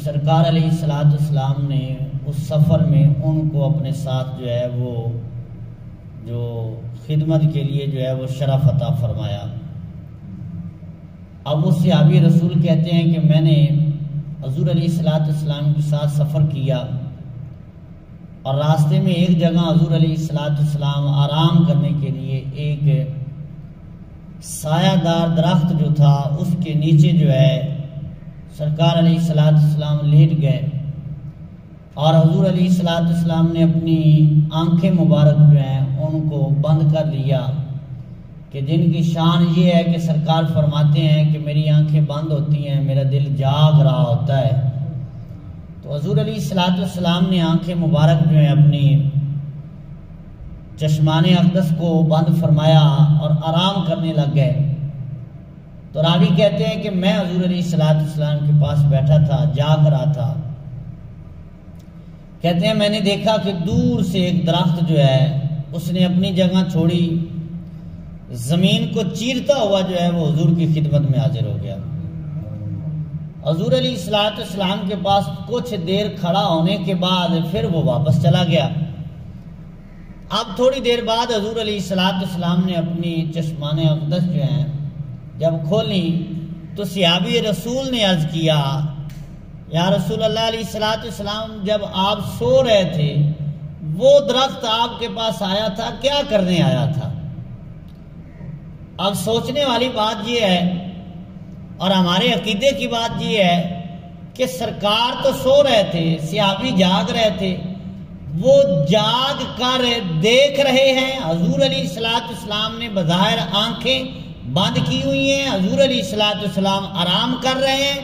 سرکار علیہ السلام نے اس سفر میں ان کو اپنے ساتھ جو ہے وہ جو خدمت کے لیے جو ہے وہ شرف عطا فرمایا۔ اب وہ صحابی رسول کہتے ہیں کہ میں نے حضور علیہ السلام کے ساتھ سفر کیا اور راستے میں ایک جگہ حضور علیہ السلام آرام کرنے کے لیے ایک سایہ دار درخت جو تھا اس کے نیچے جو ہے سرکار علیہ السلام لیٹ گئے، اور حضور علیہ السلام نے اپنی آنکھیں مبارک جو ہیں ان کو بند کر لیا، کہ جن کی شان یہ ہے کہ سرکار فرماتے ہیں کہ میری آنکھیں بند ہوتی ہیں، میرا دل جاگ رہا ہوتا ہے۔ تو حضور علیہ السلام نے آنکھیں مبارک جو ہیں اپنی چشمان اقدس کو بند فرمایا اور آرام کرنے لگ گئے۔ تو راوی کہتے ہیں کہ میں حضور علیہ السلام کے پاس بیٹھا تھا، جاگ رہا تھا۔ کہتے ہیں میں نے دیکھا کہ دور سے ایک درخت جو ہے اس نے اپنی جگہ چھوڑی، زمین کو چیرتا ہوا جو ہے وہ حضور کی خدمت میں حاضر ہو گیا۔ حضور علیہ السلام کے پاس کچھ دیر کھڑا ہونے کے بعد پھر وہ واپس چلا گیا۔ اب تھوڑی دیر بعد حضور علیہ السلام نے اپنی چشمان اقدس جو ہیں جب کھولی تو صحابی رسول نے عرض کیا، یا رسول اللہ علیہ السلام، جب آپ سو رہے تھے وہ درخت آپ کے پاس آیا تھا، کیا کرنے آیا تھا؟ اب سوچنے والی بات یہ ہے اور ہمارے عقیدے کی بات یہ ہے کہ سرکار تو سو رہے تھے، صحابی جاگ رہے تھے، وہ جاگ کر دیکھ رہے ہیں حضور علیہ السلام نے بظاہر آنکھیں بند کی ہوئی ہیں، حضور علیہ السلام آرام کر رہے ہیں،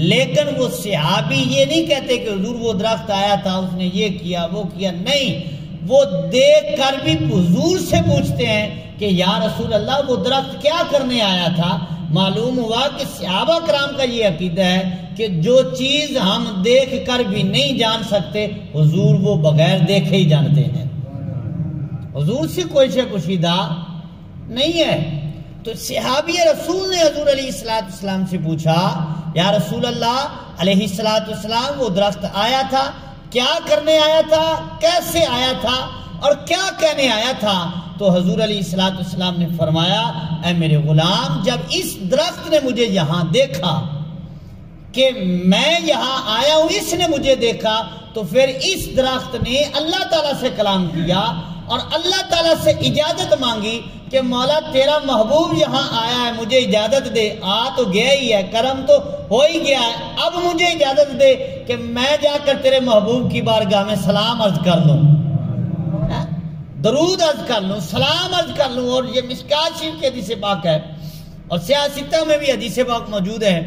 لیکن وہ صحابی یہ نہیں کہتے کہ حضور وہ درخت آیا تھا اس نے یہ کیا وہ کیا، نہیں، وہ دیکھ کر بھی حضور سے پوچھتے ہیں کہ یا رسول اللہ وہ درخت کیا کرنے آیا تھا۔ معلوم ہوا کہ صحابہ کرام کا یہ عقیدہ ہے کہ جو چیز ہم دیکھ کر بھی نہیں جان سکتے حضور وہ بغیر دیکھے ہی جانتے ہیں، حضور سے کوئی شے پوشیدہ نہیں ہے۔ تو صحابی رسول نے حضور علیہ السلام سے پوچھا، یا رسول اللہ علیہ السلام وہ درخت آیا تھا، کیا کرنے آیا تھا، کیسے آیا تھا اور کیا کہنے آیا تھا؟ تو حضور علیہ السلام نے فرمایا، اے میرے غلام، جب اس درخت نے مجھے یہاں دیکھا کہ میں یہاں آیا ہوں، اس نے مجھے دیکھا، تو پھر اس درخت نے اللہ تعالیٰ سے کلام کیا اور اللہ تعالیٰ سے اجازت مانگی کہ مولا تیرا محبوب یہاں آیا ہے، مجھے اجازت دے، آ تو گیا ہی ہے، کرم تو ہو ہی گیا ہے، اب مجھے اجازت دے کہ میں جا کر تیرے محبوب کی بارگاہ میں سلام عرض کر لوں، درود عرض کر لوں، سلام عرض کر لوں۔ اور یہ مشکات شریف کی حدیث پاک ہے اور سیاہ ستہ میں بھی حدیث پاک موجود ہے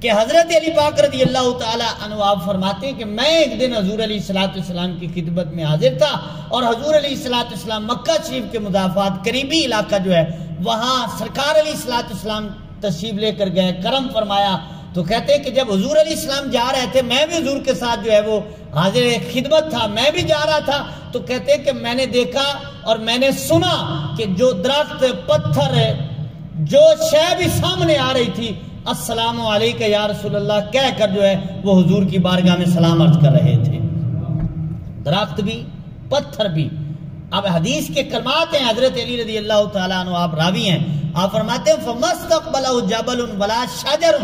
کہ حضرت علی پاک رضی اللہ تعالی عنہ آپ فرماتے ہیں کہ میں ایک دن حضور علیہ السلام کی خدمت میں حاضر تھا اور حضور علیہ السلام مکہ شریف کے مضافات قریبی علاقہ جو ہے وہاں سرکار علیہ السلام تشریف لے کر گئے، کرم فرمایا۔ تو کہتے ہیں کہ جب حضور علیہ السلام جا رہے تھے میں بھی حضور کے ساتھ جو ہے وہ حاضر خدمت تھا، میں بھی جا رہا تھا، تو کہتے ہیں کہ میں نے دیکھا اور میں نے سنا کہ جو درخت، پتھر، جو شے بھی سامنے آ رہی تھی، السلام علیکہ یا رسول اللہ کہہ کر جو ہے وہ حضور کی بارگاہ میں سلام عرض کر رہے تھے، درخت بھی پتھر بھی۔ اب حدیث کے کلمات ہیں، حضرت علی رضی اللہ تعالیٰ عنہ آپ راوی ہیں، آپ فرماتے ہیں فَمَسْتَقْبَلَهُ جَبَلٌ وَلَا شَجَرٌ،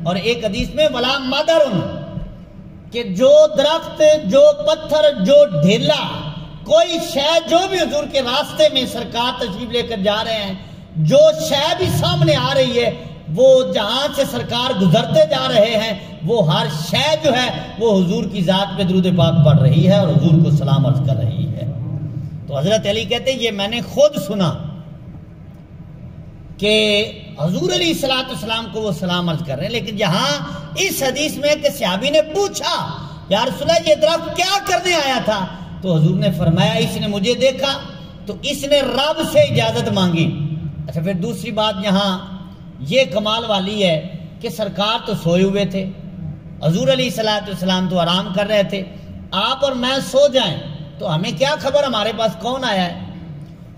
اور ایک حدیث میں وَلَا مَدَرٌ، کہ جو درخت، جو پتھر، جو ڈھیلا، کوئی شے جو بھی حضور کے راستے میں سرکار تشریف لے کر جا رہے ہیں، جو شے بھی سامنے آ رہی ہے، وہ جہاں سے سرکار گزرتے جا رہے ہیں، وہ ہر شے جو ہے وہ حضور کی ذات پہ درود پاک پڑھ رہی ہے اور حضور کو سلام عرض کر رہی ہے۔ تو حضرت علی کہتے ہیں یہ میں نے خود سنا کہ حضور علیہ السلام کو وہ سلام عرض کر رہے ہیں، لیکن یہاں اس حدیث میں کہ صحابی نے پوچھا، یا رسول اللہ یہ درخت کیا کرنے آیا تھا؟ تو حضور نے فرمایا اس نے مجھے دیکھا تو اس نے رب سے اجازت مانگی۔ اچھا، پھر دوسری بات یہاں یہ کمال والی ہے کہ سرکار تو سوئے ہوئے تھے، حضور علیہ السلام تو آرام کر رہے تھے، آپ اور میں سو جائیں تو ہمیں کیا خبر ہمارے پاس کون آیا ہے،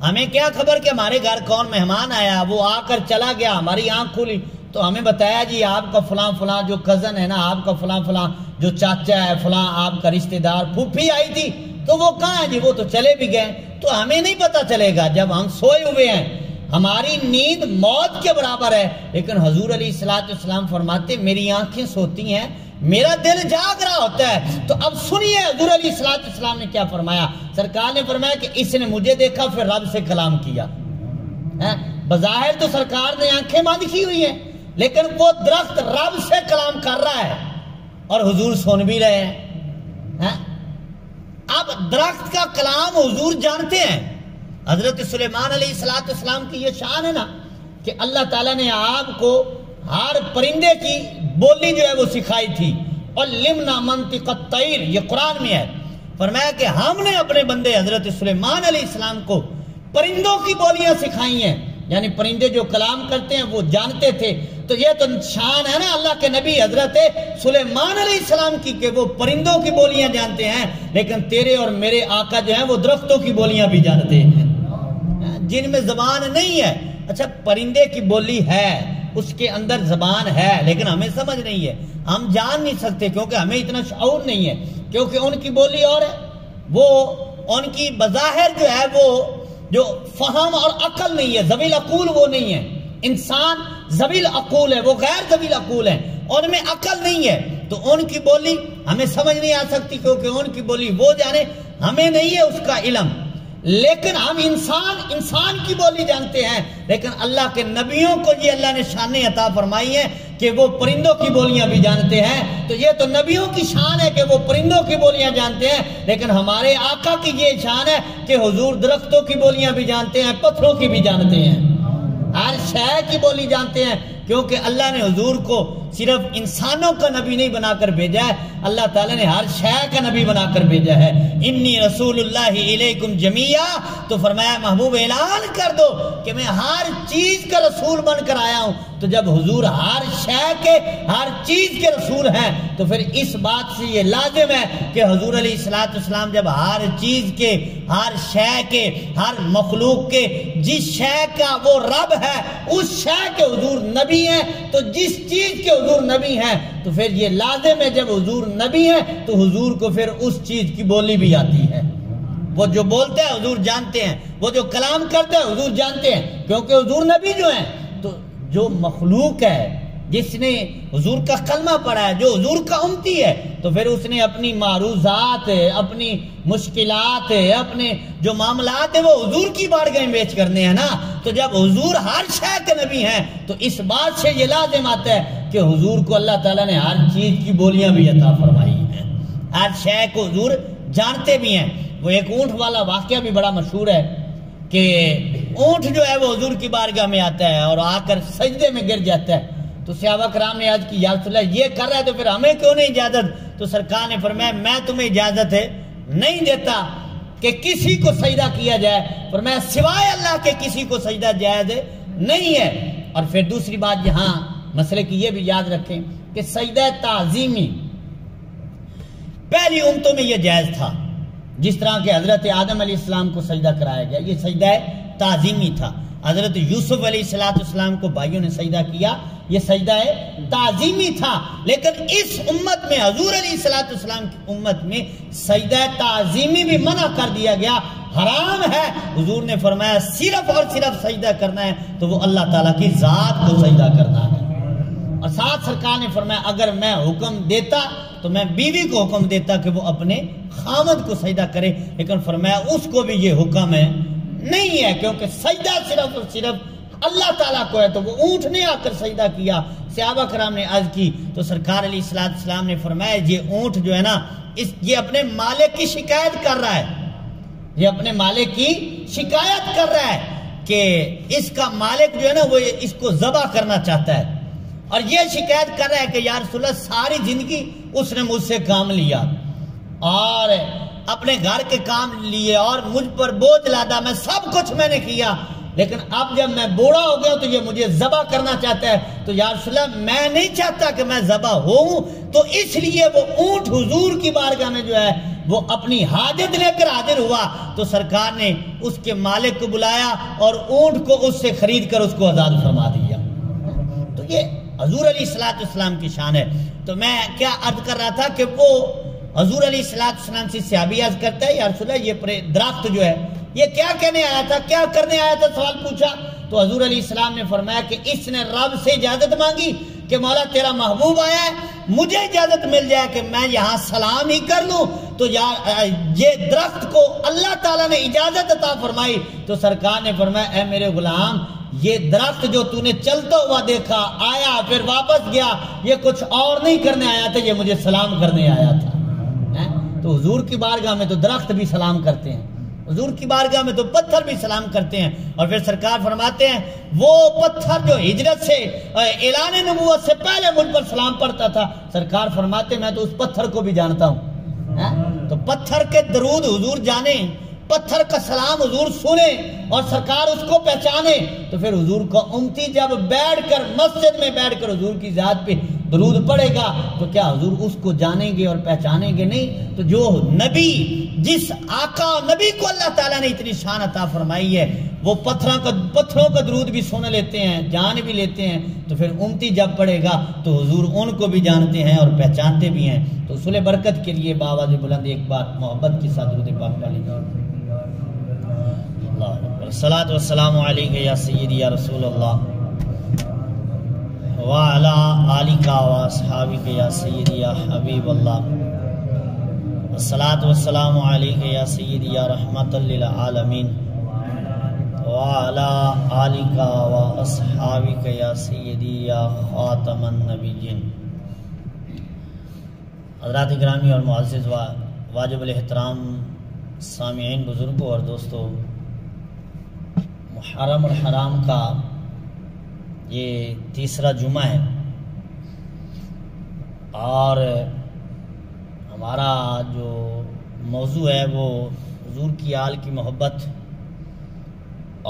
ہمیں کیا خبر کہ ہمارے گھر کون مہمان آیا، وہ آ کر چلا گیا، ہماری آنکھ کھلی تو تو ہمیں بتایا جی آپ کا فلاں فلاں جو کزن ہے نا، آپ کا فلاں فلاں جو چاچا ہے، فلاں آپ کا رشتہ دار، پھوپھی آئی تھی، تو وہ کہاں ہے جی؟ وہ تو چلے بھی گئے۔ تو ہمیں نہیں پتا چلے گا جب ہم سوئے ہوئے ہیں، ہماری نیند موت کے برابر ہے، لیکن حضور علیہ السلام فرماتے میری آنکھیں سوتی ہیں، میرا دل جاگ رہا ہوتا ہے۔ تو اب سنیے حضور علیہ السلام نے کیا فرمایا۔ سرکار نے فرمایا کہ اس نے مجھے دیکھا پھر رب سے کلام کیا۔ بظاہر تو سرکار نے آنکھیں بند کی ہوئی ہیں، لیکن وہ درخت رب سے کلام کر رہا ہے اور حضور سن بھی رہے ہیں۔ اب درخت کا کلام حضور جانتے ہیں۔ حضرت سلیمان علیہ السلام کی یہ شان ہے نا کہ اللہ تعالیٰ نے آپ کو ہر پرندے کی بولی جو ہے وہ سکھائی تھی۔ اور لمنا منطق الطیر، یہ قرآن میں ہے، فرمایا کہ ہم نے اپنے بندے حضرت سلیمان علیہ السلام کو پرندوں کی بولیاں سکھائی ہیں، یعنی پرندے جو کلام کرتے ہیں وہ جانتے تھے۔ تو یہ تو شان ہے نا اللہ کے نبی حضرت سلیمان علیہ السلام کی کہ وہ پرندوں کی بولیاں جانتے ہیں، لیکن تیرے اور میرے آقا جو ہیں وہ درختوں کی بولیاں بھی جانتے ہیں جن میں زبان نہیں ہے۔ اچھا پرندے کی بولی ہے، اس کے اندر زبان ہے، لیکن ہمیں سمجھ نہیں ہے، ہم جان نہیں سکتے کیونکہ ہمیں اتنا شعور نہیں ہے، کیونکہ ان کی بولی اور ہے، وہ ان کی بظاہر جو ہے وہ جو فہم اور عقل نہیں ہے، ذوی العقول وہ نہیں ہے۔ انسان ذوی العقول ہے، وہ غیر ذوی العقول ہے، ان میں عقل نہیں ہے، تو ان کی بولی ہمیں سمجھ نہیں آ سکتی کیونکہ ان کی بولی وہ جانے، ہمیں نہیں ہے اس کا علم۔ لیکن ہم انسان کی بولی جانتے ہیں، لیکن اللہ کے نبیوں کو یہ اللہ نے شانیں عطا فرمائی ہیں کہ وہ پرندوں کی بولیاں بھی جانتے ہیں۔ تو یہ تو نبیوں کی شان ہے کہ وہ پرندوں کی بولیاں جانتے ہیں، لیکن ہمارے آقا کی یہ شان ہے کہ حضور درختوں کی بولیاں بھی جانتے ہیں، پتھروں کی بھی جانتے ہیں، ہر شے کی بولی جانتے ہیں، کیونکہ اللہ نے حضور کو صرف انسانوں کا نبی نہیں بنا کر بھیجا ہے، اللہ تعالیٰ نے ہر شے کا نبی بنا کر بھیجا ہے۔ انی رسول اللہ الیکم جمیعا، تو فرمایا محبوب اعلان کر دو کہ میں ہر چیز کا رسول بن کر آیا ہوں۔ تو جب حضور ہر شے کے ہر چیز کے رسول ہیں تو پھر اس بات سے یہ لازم ہے کہ حضور علیہ السلام جب ہر چیز کے، ہر شے کے، ہر مخلوق کے، جس شے کا وہ رب ہے اس شے کے حضور نبی ہیں، تو جس چیز کے حضور نبی ہیں تو پھر یہ لازم ہے جب حضور نبی ہیں تو حضور کو پھر اس چیز کی بولی بھی آتی ہے۔ وہ جو بولتے ہیں حضور جانتے ہیں، وہ جو کلام کرتے ہیں حضور جانتے ہیں، کیونکہ حضور نبی جو ہیں۔ تو جو مخلوق ہے جس نے حضور کا کلمہ پڑھا ہے، جو حضور کا امتی ہے، تو پھر اس نے اپنی معروضات، اپنی مشکلات، اپنے جو معاملات ہیں وہ حضور کی بارگاہ میں پیش کرنے ہیں نا۔ تو جب حضور ہر شے کے نبی ہیں تو اس بات سے یہ لازم آتا ہے کہ حضور کو اللہ تعالیٰ نے ہر چیز کی بولیاں بھی عطا فرمائی ہیں، ہر شے کو حضور جانتے بھی ہیں۔ وہ ایک اونٹ والا واقعہ بھی بڑا مشہور ہے کہ اونٹ جو ہے وہ حضور کی بارگاہ میں آتا ہے اور آ کر سجدے میں گر جاتا ہے۔ تو صحابہ کرام نے عرض کی یا رسول اللہ یہ کر رہا ہے تو پھر ہمیں کیوں نہیں اجازت؟ تو سرکار نے فرمایا میں تمہیں اجازت ہے نہیں دیتا کہ کسی کو سجدہ کیا جائے، فرمایا سوائے اللہ کے کسی کو سجدہ جائز نہیں ہے۔ اور پھر دوسری بات یہاں مسئلے کی یہ بھی یاد رکھیں کہ سجدہ تعظیمی پہلی امتوں میں یہ جائز تھا، جس طرح کہ حضرت آدم علیہ السلام کو سجدہ کرایا گیا، یہ سجدہ تعظیمی تھا۔ حضرت یوسف علیہ السلام کو بھائیوں نے سجدہ کیا، یہ سجدہ تعظیمی تھا۔ لیکن اس امت میں، حضور علیہ السلام کی امت میں سجدہ تعظیمی بھی منع کر دیا گیا، حرام ہے۔ حضور نے فرمایا صرف اور صرف سجدہ کرنا ہے تو وہ اللہ تعالیٰ کی ذات کو سجدہ کرنا ہے۔ اور ساتھ سرکار نے فرمایا اگر میں حکم دیتا تو میں بیوی کو حکم دیتا کہ وہ اپنے خامد کو سجدہ کرے، لیکن فرمایا اس کو بھی یہ حکم ہے نہیں ہے، کیونکہ سجدہ صرف اور صرف اللہ تعالیٰ کو ہے۔ تو وہ اونٹ نے آ کر سجدہ کیا، صحابہ کرام نے عرض کی تو سرکار علیہ السلام نے فرمایا یہ اونٹ جو ہے نا یہ اپنے مالک کی شکایت کر رہا ہے، یہ اپنے مالک کی شکایت کر رہا ہے کہ اس کا مالک جو ہے نا وہ اس کو ذبح کرنا چاہتا ہے، اور یہ شکایت کر رہا ہے کہ یا رسول اللہ ساری زندگی اس نے مجھ سے کام لیا اور اپنے گھر کے کام لیے اور مجھ پر بوجھ لادا، میں سب کچھ میں نے کیا، لیکن اب جب میں بوڑھا ہو گیا تو یہ مجھے ذبح کرنا چاہتا ہے۔ تو یا رسول اللہ میں نہیں چاہتا کہ میں ذبح ہوں، تو اس لیے وہ اونٹ حضور کی بارگاہ میں جو ہے وہ اپنی حاجت لے کر حاضر ہوا۔ تو سرکار نے اس کے مالک کو بلایا اور اونٹ کو اس سے خرید کر اس کو آزاد فرما دیا۔ تو یہ حضور علیہ السلام کی شان ہے۔ تو میں کیا عرض کر رہا تھا کہ وہ حضور علیہ السلام سے صحابی عرض کرتا ہے یا رسول اللہ یہ درخت جو ہے یہ کیا کہنے آیا تھا، کیا کرنے آیا تھا، سوال پوچھا تو حضور علیہ السلام نے فرمایا کہ اس نے رب سے اجازت مانگی کہ مولا تیرا محبوب آیا ہے، مجھے اجازت مل جائے کہ میں یہاں سلام ہی کر لوں، تو یہ درخت کو اللہ تعالیٰ نے اجازت عطا فرمائی تو سرکار نے فرمایا اے میرے غلام یہ درخت جو تو نے چلتا ہوا دیکھا آیا پھر واپس گیا، یہ کچھ اور نہیں کرنے آیا تھا، یہ مجھے سلام کرنے آیا تھا۔ تو حضور کی بارگاہ میں تو درخت بھی سلام کرتے ہیں، حضور کی بارگاہ میں تو پتھر بھی سلام کرتے ہیں۔ اور پھر سرکار فرماتے ہیں وہ پتھر جو ہجرت سے اعلان نبوت سے پہلے مجھ پر سلام پڑھتا تھا، سرکار فرماتے ہیں میں تو اس پتھر کو بھی جانتا ہوں۔ تو پتھر کے درود حضور جانے، پتھر کا سلام حضور سنے اور سرکار اس کو پہچانے، تو پھر حضور کا امتی جب بیٹھ کر مسجد میں بیٹھ کر حضور کی ذات پہ درود پڑھے گا تو کیا حضور اس کو جانیں گے اور پہچانیں گے نہیں؟ تو جو نبی، جس آقا نبی کو اللہ تعالیٰ نے اتنی شان عطا فرمائی ہے وہ پتھروں کا درود بھی سن لیتے ہیں، جان بھی لیتے ہیں، تو پھر امتی جب پڑھے گا تو حضور ان کو بھی جانتے ہیں اور پہچانتے بھی ہیں۔ تو اصول برکت کے لیے بآواز بلند ایک بار محبت کے ساتھ درود پاک پڑھ لیجیے۔ الصلاۃ والسلام علیک یا سیدی یا رسول اللہ وعلی آلک واصحابک یا سیدی یا حبیب اللہ، الصلاۃ والسلام علیک یا سیدی یا رحمت للعالمین وعلی آلک واصحابک یا سیدی یا خاتم النبیین۔ حضرات گرامی اور معزز واجب الاحترام سامعین، بزرگوں اور دوستوں، محرم الحرام کا یہ تیسرا جمعہ ہے اور ہمارا جو موضوع ہے وہ حضور کی آل کی محبت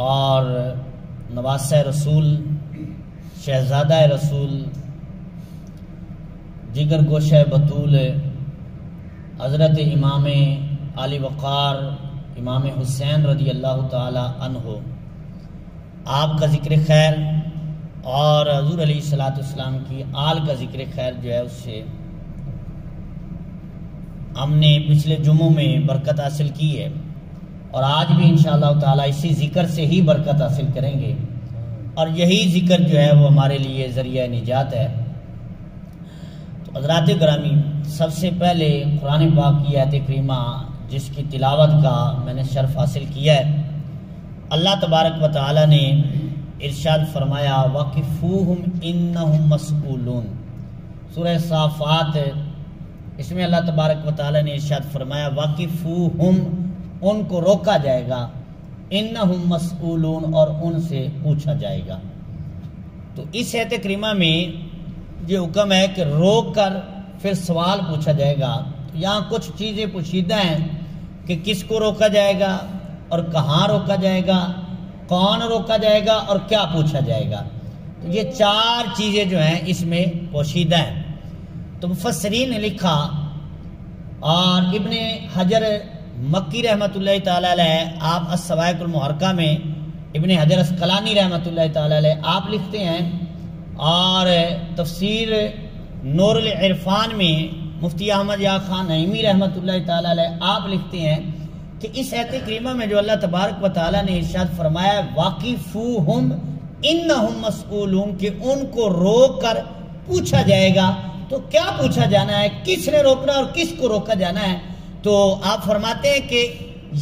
اور نواسہ رسول، شہزادہ رسول، جگر گوشہ بطول حضرت امام علی وقار امام حسین رضی اللہ تعالی عنہ، آپ کا ذکر خیر اور حضور علیہ السلام کی آل کا ذکر خیر جو ہے اس سے ہم نے پچھلے جمعوں میں برکت حاصل کی ہے اور آج بھی انشاءاللہ تعالی اسی ذکر سے ہی برکت حاصل کریں گے، اور یہی ذکر جو ہے وہ ہمارے لیے ذریعہ نجات ہے۔ تو حضرات گرامی، سب سے پہلے قرآن پاک کی آیت کریمہ جس کی تلاوت کا میں نے شرف حاصل کیا ہے، اللہ تبارک و تعالی نے ارشاد فرمایا وَقِفُوهُمْ إِنَّهُمْ مَسْئُولُونَ، سورہ صافات، اس میں اللہ تبارک و تعالی نے ارشاد فرمایا وَقِفُوهُمْ، ان کو روکا جائے گا، إِنَّهُمْ مَسْئُولُونَ، اور ان سے پوچھا جائے گا۔ تو اس آیت کریمہ میں یہ حکم ہے کہ روک کر پھر سوال پوچھا جائے گا۔ یہاں کچھ چیزیں پوشیدہ ہیں کہ کس کو روکا جائے گا اور کہاں روکا جائے گا، کون روکا جائے گا اور کیا پوچھا جائے گا۔ تو یہ چار چیزیں جو ہیں اس میں پوشیدہ ہیں۔ تو مفسرین نے لکھا اور ابن حجر مکی رحمۃ اللہ تعالی علیہ، آپ الصواعق المحرکہ میں ابن حجر اسقلانی رحمۃ اللہ تعالی علیہ آپ لکھتے ہیں، اور تفسیر نور العرفان میں مفتی احمد یا خان نعیمی رحمۃ اللہ تعالی علیہ آپ لکھتے ہیں کہ اس آیت کریمہ میں جو اللہ تبارک و تعالی نے ارشاد فرمایا واقفوہم انہم مسئولون، کہ ان کو روک کر پوچھا جائے گا، تو کیا پوچھا جانا ہے، کس نے روکنا اور کس کو روکا جانا ہے؟ تو آپ فرماتے ہیں کہ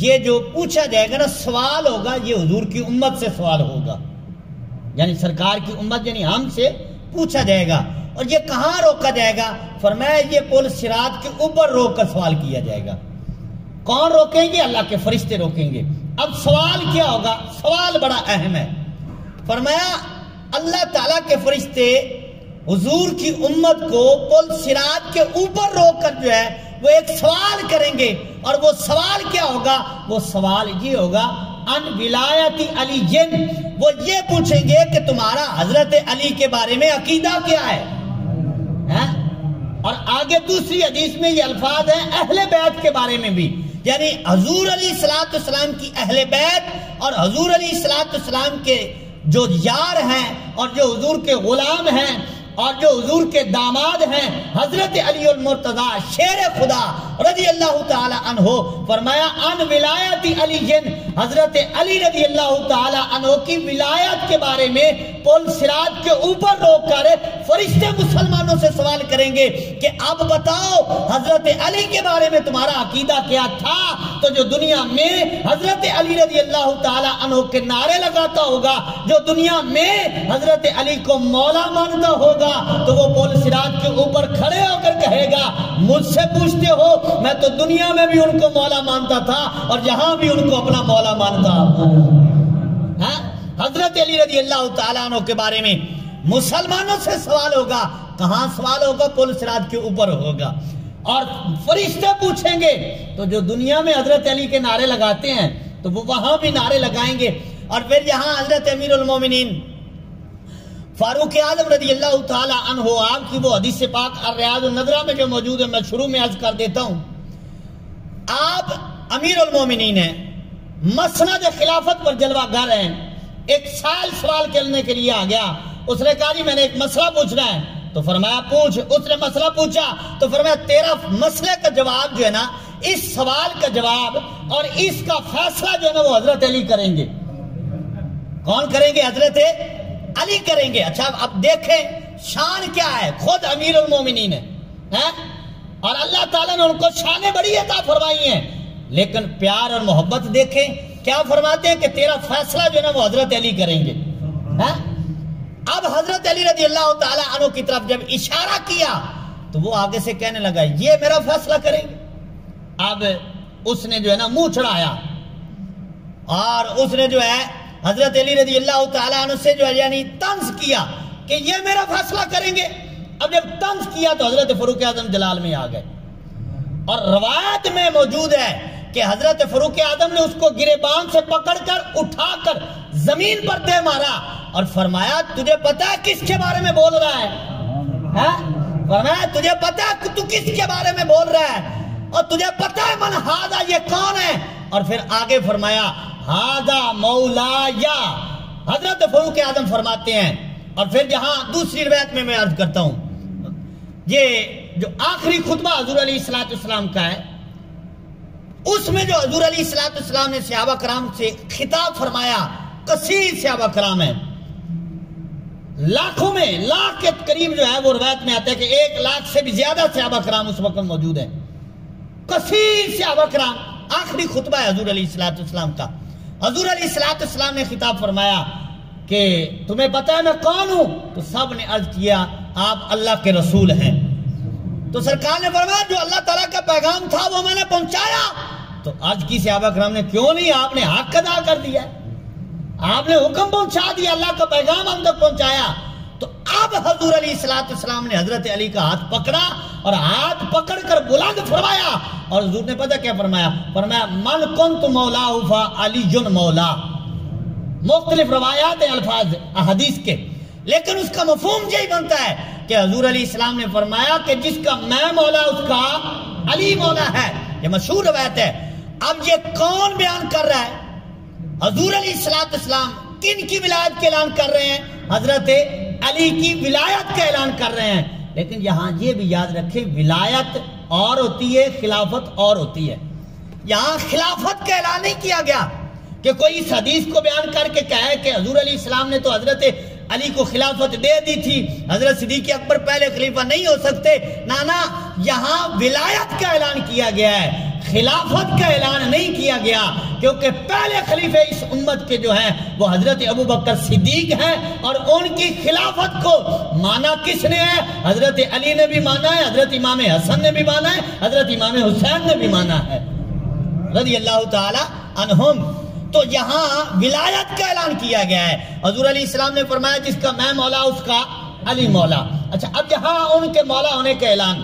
یہ جو پوچھا جائے گا نا، سوال ہوگا، یہ حضور کی امت سے سوال ہوگا، یعنی سرکار کی امت یعنی ہم سے پوچھا جائے گا۔ اور یہ کہاں روکا جائے گا؟ فرمایا یہ پل صراط کے اوپر روک کر سوال کیا جائے گا۔ کون روکیں گے؟ اللہ کے فرشتے روکیں گے۔ اب سوال کیا ہوگا؟ سوال بڑا اہم ہے۔ فرمایا اللہ تعالیٰ کے فرشتے حضور کی امت کو پل صراط کے اوپر روک کر جو ہے وہ ایک سوال کریں گے، اور وہ سوال کیا ہوگا؟ وہ سوال یہ ہوگا ان ولایت علی جن، وہ یہ پوچھیں گے کہ تمہارا حضرت علی کے بارے میں عقیدہ کیا ہے۔ اور آگے دوسری حدیث میں یہ الفاظ ہیں اہل بیت کے بارے میں بھی، یعنی حضور علیہ السلام کی اہل بیت اور حضور علیہ السلام کے جو یار ہیں اور جو حضور کے غلام ہیں، اور جو حضور کے داماد ہیں حضرت علی المرتضی شیر خدا رضی اللہ تعالی عنہ، فرمایا ان ولایت علی جن، حضرت علی رضی اللہ تعالی عنہ کی ولایت کے بارے میں پل صراط کے اوپر روک کر فرشتے مسلمانوں سے سوال کریں گے کہ اب بتاؤ حضرت علی کے بارے میں تمہارا عقیدہ کیا تھا؟ تو جو دنیا میں حضرت علی رضی اللہ تعالی عنہ کے نعرے لگاتا ہوگا، جو دنیا میں حضرت علی کو مولا مانتا ہوگا، تو وہ پل صراط کے اوپر کھڑے ہو کر کہے گا مجھ سے پوچھتے ہو، میں تو دنیا میں بھی ان کو مولا مانتا تھا اور جہاں بھی ان کو اپنا مولا مانتا ہوں۔ حضرت علی رضی اللہ تعالیٰ عنہ کے بارے میں مسلمانوں سے سوال ہوگا، کہاں سوال ہوگا؟ پل صراط کے اوپر ہوگا، اور فرشتے پوچھیں گے۔ تو جو دنیا میں حضرت علی کے نعرے لگاتے ہیں تو وہ وہاں بھی نعرے لگائیں گے، اور پھر یہاں حضرت امیر المومنین فاروق اعظم رضی اللہ تعالی عنہ، آپ کی وہ حدیث پاک الریاض النظرہ میں جو موجود ہے، میں شروع میں عرض کر دیتا ہوں۔ آپ امیر المومنین ہیں، مسند خلافت پر جلوہ گر ہیں۔ ایک سوال کرنے کے لیے آ گیا، اس نے کہا جی میں نے ایک مسئلہ پوچھنا ہے، تو فرمایا پوچھ۔ اس نے مسئلہ پوچھا تو فرمایا تیرا مسئلے کا جواب جو ہے نا، اس سوال کا جواب اور اس کا فیصلہ جو ہے نا وہ حضرت علی کریں گے۔ کون کریں گے؟ حضرت علی کریں گے۔ اچھا اب دیکھیں شان کیا ہے، خود امیر المومنین ہے اور اللہ تعالیٰ نے ان کو شانیں بڑی عطا فرمائی ہیں، لیکن پیار اور محبت دیکھیں کیا فرماتے ہیں کہ تیرا فیصلہ جو ہے نا وہ حضرت علی کریں گے۔ اب حضرت علی رضی اللہ تعالیٰ عنہ کی طرف جب اشارہ کیا تو وہ آگے سے کہنے لگا یہ میرا فیصلہ کریں گے۔ اب اس نے جو ہے نا منہ چڑھایا اور اس نے جو ہے حضرت علی رضی اللہ تعالیٰ عنہ سے جو ہے یعنی طنز کیا کہ یہ میرا فیصلہ کریں گے۔ اب جب طنز کیا تو حضرت فاروق اعظم جلال میں آ گئے، اور روایت میں موجود ہے کہ حضرت فاروق اعظم نے اس کو گریبان سے پکڑ کر اٹھا کر زمین پر دے مارا اور فرمایا تجھے پتا ہے کس کے بارے میں بول رہا ہے؟ فرمایا تجھے پتا ہے تو کس کے بارے میں بول رہا ہے، اور تجھے پتا ہے من ہاذا یہ کون ہے؟ اور پھر آگے فرمایا ہاذا مولا یا، حضرت فاروق اعظم فرماتے ہیں۔ اور پھر جہاں دوسری روایت میں عرض کرتا ہوں، یہ جو آخری خطبہ حضور علیہ السلام کا ہے، اس میں جو حضور علیہ السلام نے صحابہ کرام سے خطاب فرمایا، کثیر صحابہ کرام ہیں، لاکھوں میں، لاکھ کے قریب جو ہے وہ روایت میں آتا ہے کہ 1 لاکھ سے بھی زیادہ صحابہ کرام اس وقت موجود ہیں، کثیر صحابہ کرام۔ آخری خطبہ ہے حضور علیہ السلام کا۔ حضور علیہ السلام نے خطاب فرمایا کہ تمہیں پتا ہے میں کون ہوں؟ تو سب نے عرض کیا آپ اللہ کے رسول ہیں۔ تو سرکار نے فرمایا جو اللہ تعالیٰ کا پیغام تھا وہ میں نے پہنچایا۔ تو عرض کی صحابہ کرام نے کیوں نہیں، آپ نے حق ادا کر دیا، آپ نے حکم پہنچا دیا، اللہ کا پیغام ہم تک پہنچایا۔ تو اب حضور علیہ السلام نے حضرت علی کا ہاتھ پکڑا اور ہاتھ پکڑ کر بلند فرمایا، اور حضور نے پتہ کیا فرمایا؟ فرمایا من کنت مولا فعلی مولا۔ مختلف روایات ہیں الفاظ احادیث کے، لیکن اس کا مفہوم یہی بنتا ہے کہ حضور علیہ السلام نے فرمایا کہ جس کا میں مولا اس کا علی مولا ہے۔ یہ مشہور روایت ہے۔ اب یہ کون بیان کر رہا ہے؟ حضور علیہ السلام کن کی ولایت کا اعلان کر رہے ہیں؟ حضرت علی کی ولایت کا اعلان کر رہے ہیں۔ لیکن یہاں یہ بھی یاد رکھیں ولایت اور ہوتی ہے، خلافت اور ہوتی ہے۔ یہاں خلافت کا اعلان نہیں کیا گیا کہ کوئی اس حدیث کو بیان کر کے کہے کہ حضور علیہ السلام نے تو حضرت علی کو خلافت دے دی تھی، حضرت صدیق اکبر پہلے خلیفہ نہیں ہو سکتے۔ نانا، یہاں ولایت کا اعلان کیا گیا ہے، خلافت کا اعلان نہیں کیا گیا، کیونکہ پہلے خلیفہ اس امت کے جو ہیں وہ حضرت ابوبکر صدیق ہیں، اور ان کی خلافت کو مانا کس نے ہے؟ حضرت علی نے بھی مانا ہے، حضرت امام حسن نے بھی مانا ہے، حضرت امام حسین نے بھی مانا ہے رضی اللہ تعالی عنہم۔ تو یہاں ولایت کا اعلان کیا گیا ہے۔ حضور علیہ السلام نے فرمایا جس کا میں مولا اس کا علی مولا۔ اچھا اب یہاں ان کے مولا ہونے کا اعلان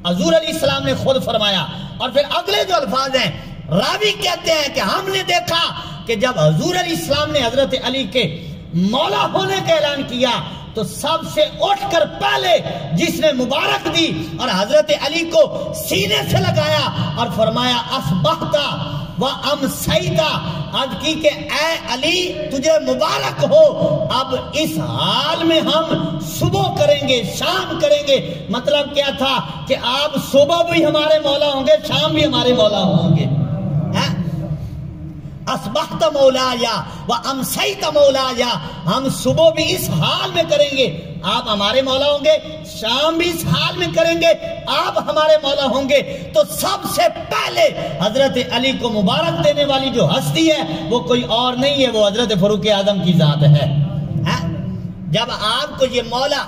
حضور علیہ السلام نے خود فرمایا، اور پھر اگلے جو الفاظ ہیں راوی کہتے ہیں کہ ہم نے دیکھا کہ جب حضور علیہ السلام نے حضرت علی کے مولا ہونے کا اعلان کیا تو سب سے اٹھ کر پہلے جس نے مبارک دی اور حضرت علی کو سینے سے لگایا اور فرمایا اصبحتا و امسیتا، عرض کی کہ اے علی تجھے مبارک ہو، اب اس حال میں ہم صبح کریں گے شام کریں گے۔ مطلب کیا تھا کہ آپ صبح بھی ہمارے مولا ہوں گے، شام بھی ہمارے مولا ہوں گے۔ اصبحت مولایا و امسیت مولایا، ہم صبح بھی اس حال میں کریں گے، آپ ہمارے مولا ہوں گے، شام بھی اس حال میں کریں گے، آپ ہمارے مولا ہوں گے۔ تو سب سے پہلے حضرت علی کو مبارک دینے والی جو ہستی ہے وہ کوئی اور نہیں ہے، وہ حضرت فاروق اعظم کی ذات ہے۔ جب آپ کو یہ مولا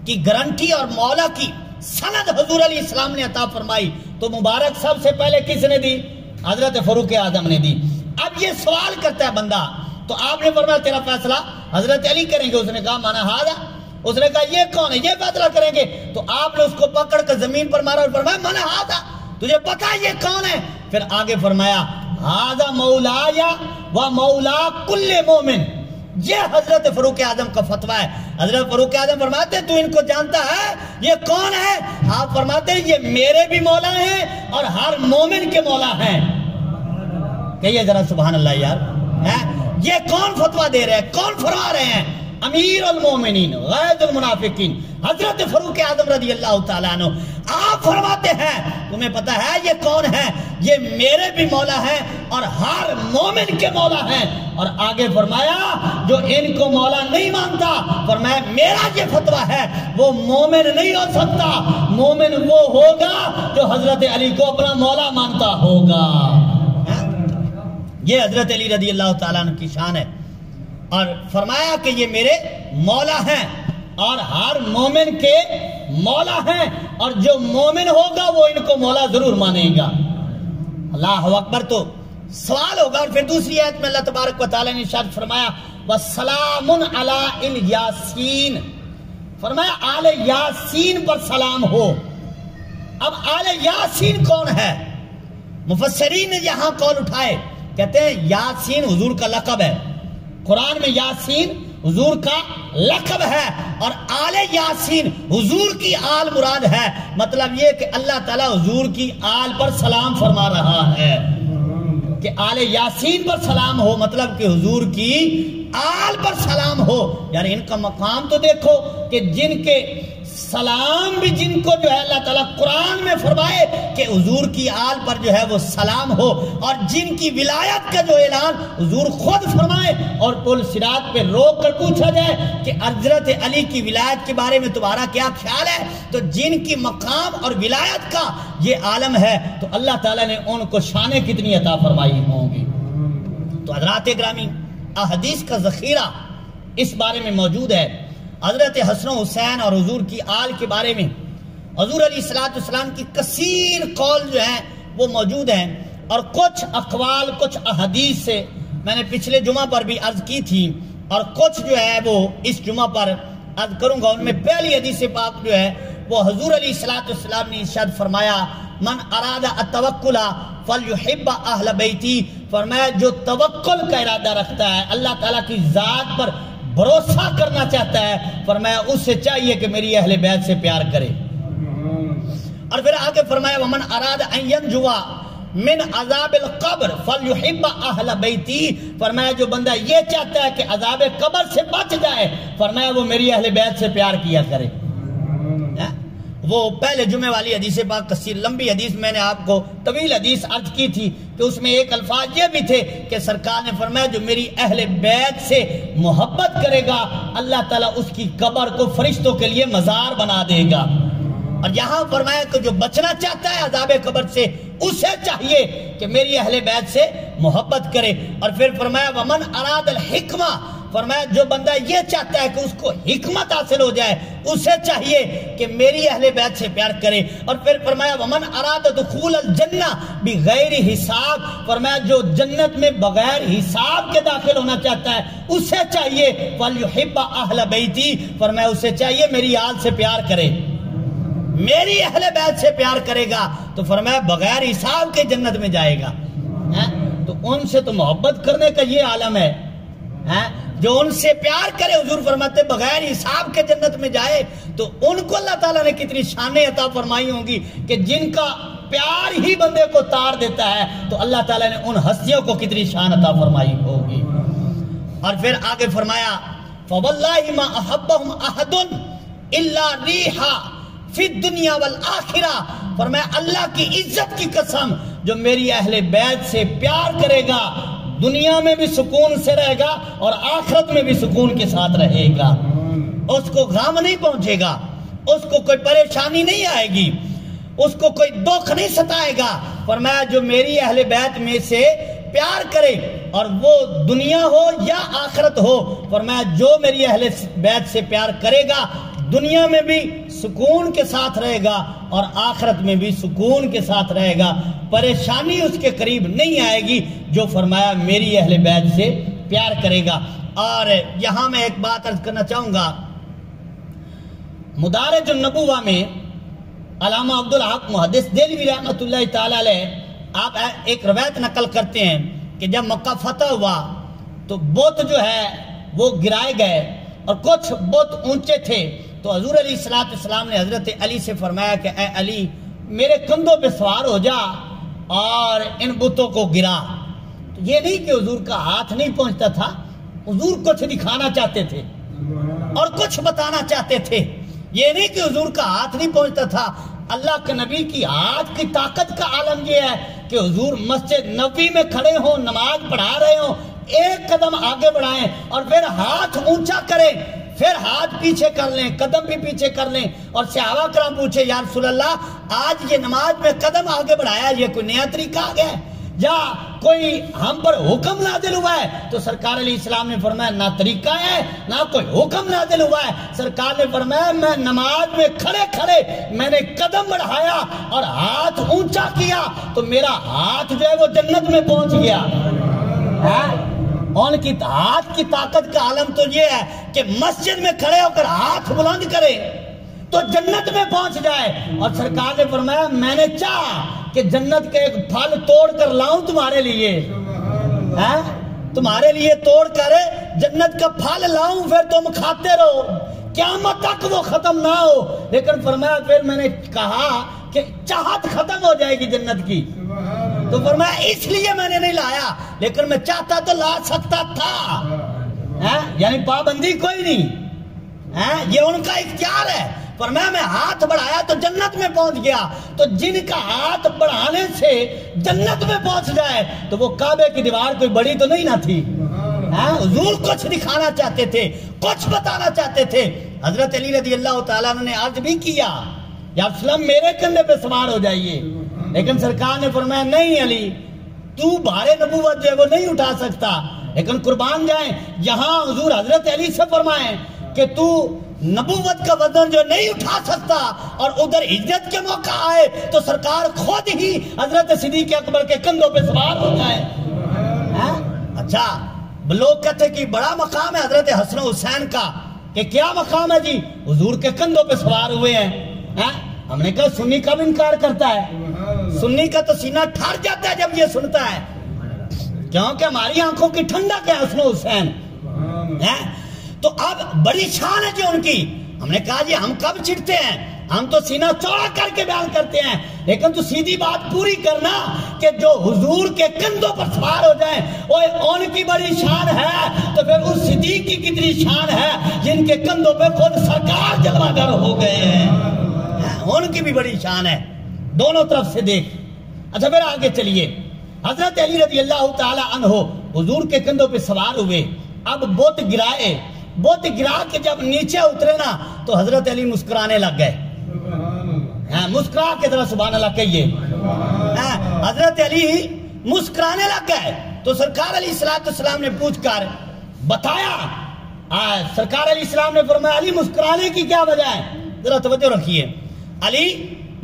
کی گارنٹی اور مولا کی سند حضور علیہ السلام نے عطا فرمائی تو مبارک سب سے پہلے کس نے دی؟ حضرت فاروق اعظم نے دی۔ اب یہ سوال کرتا ہے بندہ، تو آپ نے فرمایا تیرا فیصلہ حضرت علی کریں گے، اس نے کہا مانا ہاضا، اس نے کہا یہ کون ہے، یہ فیصلہ کریں گے، تو آپ نے اس کو پکڑ کر زمین پر مارا اور فرمایا مانا ہاضا، تجھے پتا یہ کون ہے؟ پھر آگے فرمایا ہاضا مولایا و مولا کل مومن، یہ حضرت فاروق اعظم کا فتویٰ ہے۔ حضرت فاروق اعظم فرماتے تو ان کو جانتا ہے یہ کون ہے؟ آپ فرماتے ہیں یہ میرے بھی مولا ہیں اور ہر مومن کے مولا ہیں۔ کہیے ذرا سبحان اللہ یار، یہ کون فتویٰ دے رہے ہیں، کون فرما رہے ہیں؟ امیر المومنین غید المنافقین حضرت فاروق اعظم رضی اللہ تعالیٰ عنہ۔ آپ فرماتے ہیں تمہیں پتا ہے یہ کون ہے؟ یہ میرے بھی مولا ہیں اور ہر مومن کے مولا ہیں۔ اور آگے فرمایا جو ان کو مولا نہیں مانتا، فرمایا میرا یہ فتویٰ ہے وہ مومن نہیں ہو سکتا، مومن وہ ہوگا جو حضرت علی کو اپنا مولا مانتا ہوگا۔ یہ حضرت علی رضی اللہ تعالیٰ عنہ کی شان ہے، اور فرمایا کہ یہ میرے مولا ہیں اور ہر مومن کے مولا ہیں، اور جو مومن ہوگا وہ ان کو مولا ضرور مانے گا۔ اللہ اکبر۔ تو سوال ہوگا، اور پھر دوسری آیت میں اللہ تبارک و تعالیٰ نے ارشاد فرمایا وَسَلَامٌ عَلَىٰ الْيَاسِينَ، فرمایا آل یاسین پر سلام ہو۔ اب آل یاسین کون ہے؟ مفسرین نے یہاں قول اٹھائے، کہتے ہیں یاسین حضور کا لقب ہے، قرآن میں یاسین حضور کا لقب ہے، اور آل یاسین حضور کی آل مراد ہے۔ مطلب یہ کہ اللہ تعالیٰ حضور کی آل پر سلام فرما رہا ہے کہ آل یاسین پر سلام ہو، مطلب کہ حضور کی آل پر سلام ہو۔ یعنی ان کا مقام تو دیکھو کہ جن کے سلام بھی جن کو جو ہے اللہ تعالیٰ قرآن میں فرمائے کہ حضور کی آل پر جو ہے وہ سلام ہو، اور جن کی ولایت کا جو اعلان حضور خود فرمائے اور پل صراط پہ روک کر پوچھا جائے کہ حضرت علی کی ولایت کے بارے میں تمہارا کیا خیال ہے، تو جن کی مقام اور ولایت کا یہ عالم ہے تو اللہ تعالیٰ نے ان کو شانیں کتنی عطا فرمائی ہوں گی۔ تو حضرات گرامی، احادیث کا ذخیرہ اس بارے میں موجود ہے۔ حضرت حسن و حسین اور حضور کی آل کے بارے میں حضور علیہ السلام کی کثیر قول جو ہیں وہ موجود ہیں، اور کچھ اقوال کچھ احادیث سے میں نے پچھلے جمعہ پر بھی عرض کی تھی، اور کچھ جو ہے وہ اس جمعہ پر عرض کروں گا۔ ان میں پہلی حدیث پاک جو ہے وہ حضور علیہ السلام نے ارشاد فرمایا من اراد التوکل فلیحب اہل بیتی، فرمایا جو توکل کا ارادہ رکھتا ہے، اللہ تعالیٰ کی ذات پر بھروسہ کرنا چاہتا ہے، فرمایا اس سے چاہیے کہ میری اہل بیت سے پیار کرے۔ اور پھر آگے فرمایا ومن اراد ان ینجو من عذاب القبر فلیحب اہل بیتی، فرمایا جو بندہ یہ چاہتا ہے کہ عذاب قبر سے بچ جائے، فرمایا وہ میری اہل بیت سے پیار کیا کرے۔ وہ پہلے جمعے والی حدیث پاک کثیر لمبی حدیث میں نے آپ کو طویل حدیث عرض کی تھی کہ اس میں ایک الفاظ یہ بھی تھے کہ سرکار نے فرمایا جو میری اہل بیت سے محبت کرے گا اللہ تعالیٰ اس کی قبر کو فرشتوں کے لیے مزار بنا دے گا۔ اور یہاں فرمایا کہ جو بچنا چاہتا ہے عذاب قبر سے اسے چاہیے کہ میری اہل بیت سے محبت کرے۔ اور پھر فرمایا ومن اراد الحکمہ، فرمایا جو بندہ یہ چاہتا ہے کہ اس کو حکمت حاصل ہو جائے اسے چاہیے کہ میری اہل بیت سے پیار کرے۔ اور پھر فرمایا ومن اراد دخول الجنہ بغیر حساب، فرمایا جو جنت میں بغیر حساب کے داخل ہونا چاہتا ہے اسے چاہیے فلیحب اہل بیتی، فرمایا اسے چاہیے میری آل سے پیار کرے، میری اہل بیت سے پیار کرے گا تو فرمایا بغیر حساب کے جنت میں جائے گا۔ تو ان سے تو محبت کرنے کا یہ عالم ہے۔ جو ان سے پیار کرے، حضور فرماتے بغیر حساب کے جنت میں جائے، تو ان کو اللہ تعالیٰ نے کتنی شانیں عطا فرمائی ہوں گی کہ جن کا پیار ہی بندے کو تار دیتا ہے، تو اللہ تعالیٰ نے ان ہستیوں کو کتنی شان عطا فرمائی ہوگی۔ اور پھر آگے فرمایا فواللہ ما احبہم احد الا ریحا فی الدنیا والآخرہ، فرمایا اللہ کی عزت کی قسم، جو میری اہل بیت سے پیار کرے گا دنیا میں بھی سکون سے رہے گا اور آخرت میں بھی سکون کے ساتھ رہے گا، اس کو غم نہیں پہنچے گا، اس کو کوئی پریشانی نہیں آئے گی، اس کو کوئی دکھ نہیں ستائے گا۔ فرمایا جو میری اہل بیت میں سے پیار کرے، اور وہ دنیا ہو یا آخرت ہو، فرمایا جو میری اہل بیت سے پیار کرے گا دنیا میں بھی سکون کے ساتھ رہے گا اور آخرت میں بھی سکون کے ساتھ رہے گا، پریشانی اس کے قریب نہیں آئے گی، جو فرمایا میری اہل بیت سے پیار کرے گا۔ اور یہاں میں ایک بات عرض کرنا چاہوں گا، مدارج النبوہ میں علامہ عبدالحق محدث دہلوی رحمۃ اللہ تعالی علیہ آپ ایک روایت نقل کرتے ہیں کہ جب مکہ فتح ہوا تو بت جو ہے وہ گرائے گئے اور کچھ بت اونچے تھے، تو حضور علیہ السلام نے حضرت علی سے فرمایا کہ اے علی میرے کندھوں پہ سوار ہو جا اور ان بتوں کو گرا۔ تو یہ نہیں کہ حضور کا ہاتھ نہیں پہنچتا تھا، حضور کچھ دکھانا چاہتے تھے اور کچھ بتانا چاہتے تھے، یہ نہیں کہ حضور کا ہاتھ نہیں پہنچتا تھا۔ اللہ کے نبی کی ہاتھ کی طاقت کا عالم یہ ہے کہ حضور مسجد نبوی میں کھڑے ہوں، نماز پڑھا رہے ہوں، ایک قدم آگے بڑھائیں اور پھر ہاتھ اونچا کریں، پھر ہاتھ پیچھے کر لیں، قدم بھی پیچھے کر لیں، اور صحابہ کرام پوچھے یا رسول اللہ آج یہ نماز میں قدم آگے بڑھایا، یہ کوئی نیا طریقہ آ گیا ہے یا کوئی ہم پر حکم نازل ہوا ہے؟ تو سرکار علیہ السلام نے فرمایا نہ طریقہ ہے نہ کوئی حکم نازل ہوا ہے، سرکار نے فرمایا میں نماز میں کھڑے کھڑے میں نے قدم بڑھایا اور ہاتھ اونچا کیا تو میرا ہاتھ جو ہے وہ جنت میں پہنچ گیا۔ ان کی ہاتھ کی طاقت کا عالم تو یہ ہے کہ مسجد میں کھڑے ہو کر ہاتھ بلند کرے تو جنت میں پہنچ جائے، اور سرکار نے فرمایا میں نے چاہا کہ جنت کا ایک پھل توڑ کر لاؤں تمہارے لیے، تمہارے لیے توڑ کر جنت کا پھل لاؤں، پھر تم کھاتے رہو قیامت تک وہ ختم نہ ہو۔ لیکن فرمایا پھر میں نے کہا کہ چاہت ختم ہو جائے گی جنت کی، تو فرمایا اس لیے میں نے نہیں لایا، لیکن میں چاہتا تو لا سکتا تھا، یعنی پابندی کوئی نہیں، یہ ان کا اختیار ہے۔ فرمایا میں ہاتھ بڑھایا تو جنت میں پہنچ گیا، تو جن کا ہاتھ بڑھانے سے جنت میں پہنچ جائے تو وہ کعبے کی دیوار کوئی بڑی تو نہیں نہ تھی، حضور کچھ دکھانا چاہتے تھے، کچھ بتانا چاہتے تھے۔ حضرت علی رضی اللہ تعالیٰ عنہ نے عرض بھی کیا یا اسلام میرے کندھے پہ سوار ہو جائیے، لیکن سرکار نے فرمایا نہیں علی تو بھارے نبوت جو ہے وہ نہیں اٹھا سکتا، لیکن قربان جائیں یہاں حضور حضرت علی سے فرمائیں کہ تو نبوت کا وزن جو نہیں اٹھا سکتا اور ادھر ہجرت کے موقع آئے تو سرکار خود ہی حضرت صدیق اکبر کے کندھوں پہ سوار ہو جائے۔ اچھا لوگ کہتے کہ بڑا مقام ہے حضرت حسن و حسین کا، کہ کیا مقام ہے جی؟ حضور کے کندھوں پہ سوار ہوئے ہیں۔ ہم نے کہا سنی کا بھی انکار کرتا ہے، سنی کا تو سینہ ٹھار جاتا ہے جب یہ سنتا ہے، کیونکہ ہماری آنکھوں کی ٹھنڈک ہے حسن و حسین۔ تو اب بڑی شان ہے جو ان کی، ہم نے کہا جی ہم کب چڑھتے ہیں، ہم تو سینہ چوڑا کر کے بیان کرتے ہیں، لیکن تو سیدھی بات پوری کرنا کہ جو حضور کے کندھوں پر سوار ہو جائیں وہ ان کی بڑی شان ہے، تو پھر اس صدیق کی کتنی شان ہے جن کے کندھوں پہ خود سرکار جلوہ گر ہو گئے ہیں، ان کی بھی بڑی شان ہے، دونوں طرف سے دیکھ۔ اچھا پھر آگے چلیے، حضرت علی رضی اللہ تعالی عنہ حضور کے کندھوں پہ سوار ہوئے، اب بت گرائے، بت گرا کے جب نیچے اترے نا تو حضرت علی مسکرانے لگ گئے، مسکرا کے ذرا سبحان اللہ کہیے، حضرت علی مسکرانے لگ گئے، تو سرکار علیہ السلام نے پوچھ کر بتایا، سرکار علیہ السلام نے فرمایا علی مسکرانے کی کیا وجہ ہے، ذرا توجہ رکھیے، علی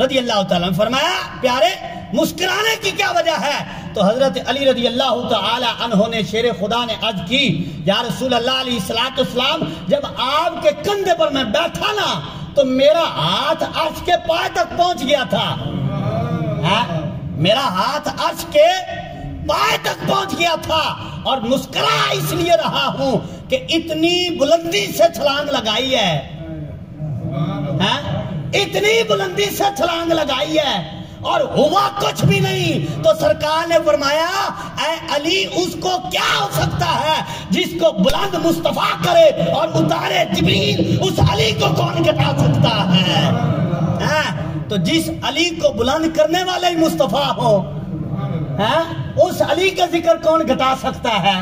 رضی اللہ تعالیٰ نے فرمایا پیارے مسکرانے کی کیا وجہ ہے؟ تو حضرت علی رضی اللہ تعالی عنہ نے شیر خدا نے عرض کی یا رسول اللہ علیہ السلام جب آپ کے کندھے پر میں بیٹھا نا تو میرا ہاتھ عرش کے پائے تک پہنچ گیا تھا، میرا ہاتھ عرش کے پائے تک پہنچ گیا تھا، اور مسکرا اس لیے رہا ہوں کہ اتنی بلندی سے چھلانگ لگائی ہے، اتنی بلندی سے چھلانگ لگائی ہے اور ہوا کچھ بھی نہیں، تو سرکار نے فرمایا اے علی اس کو کیا ہو سکتا ہے جس کو بلند مصطفیٰ کرے اور اتارے جبریل، اس علی کو کون گھٹا سکتا ہے؟ تو جس علی کو بلند کرنے والے ہی مصطفیٰ ہو، اس علی کا ذکر کون گھٹا سکتا ہے؟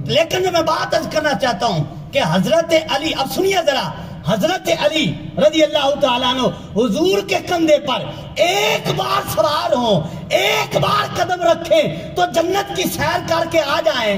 لیکن جو میں بات عرض کرنا چاہتا ہوں کہ حضرت علی، اب سنیے ذرا، حضرت علی رضی اللہ تعالیٰ عنہ حضور کے کندھے پر ایک بار سوار ہوں، ایک بار قدم رکھیں تو جنت کی سیر کر کے آ جائیں،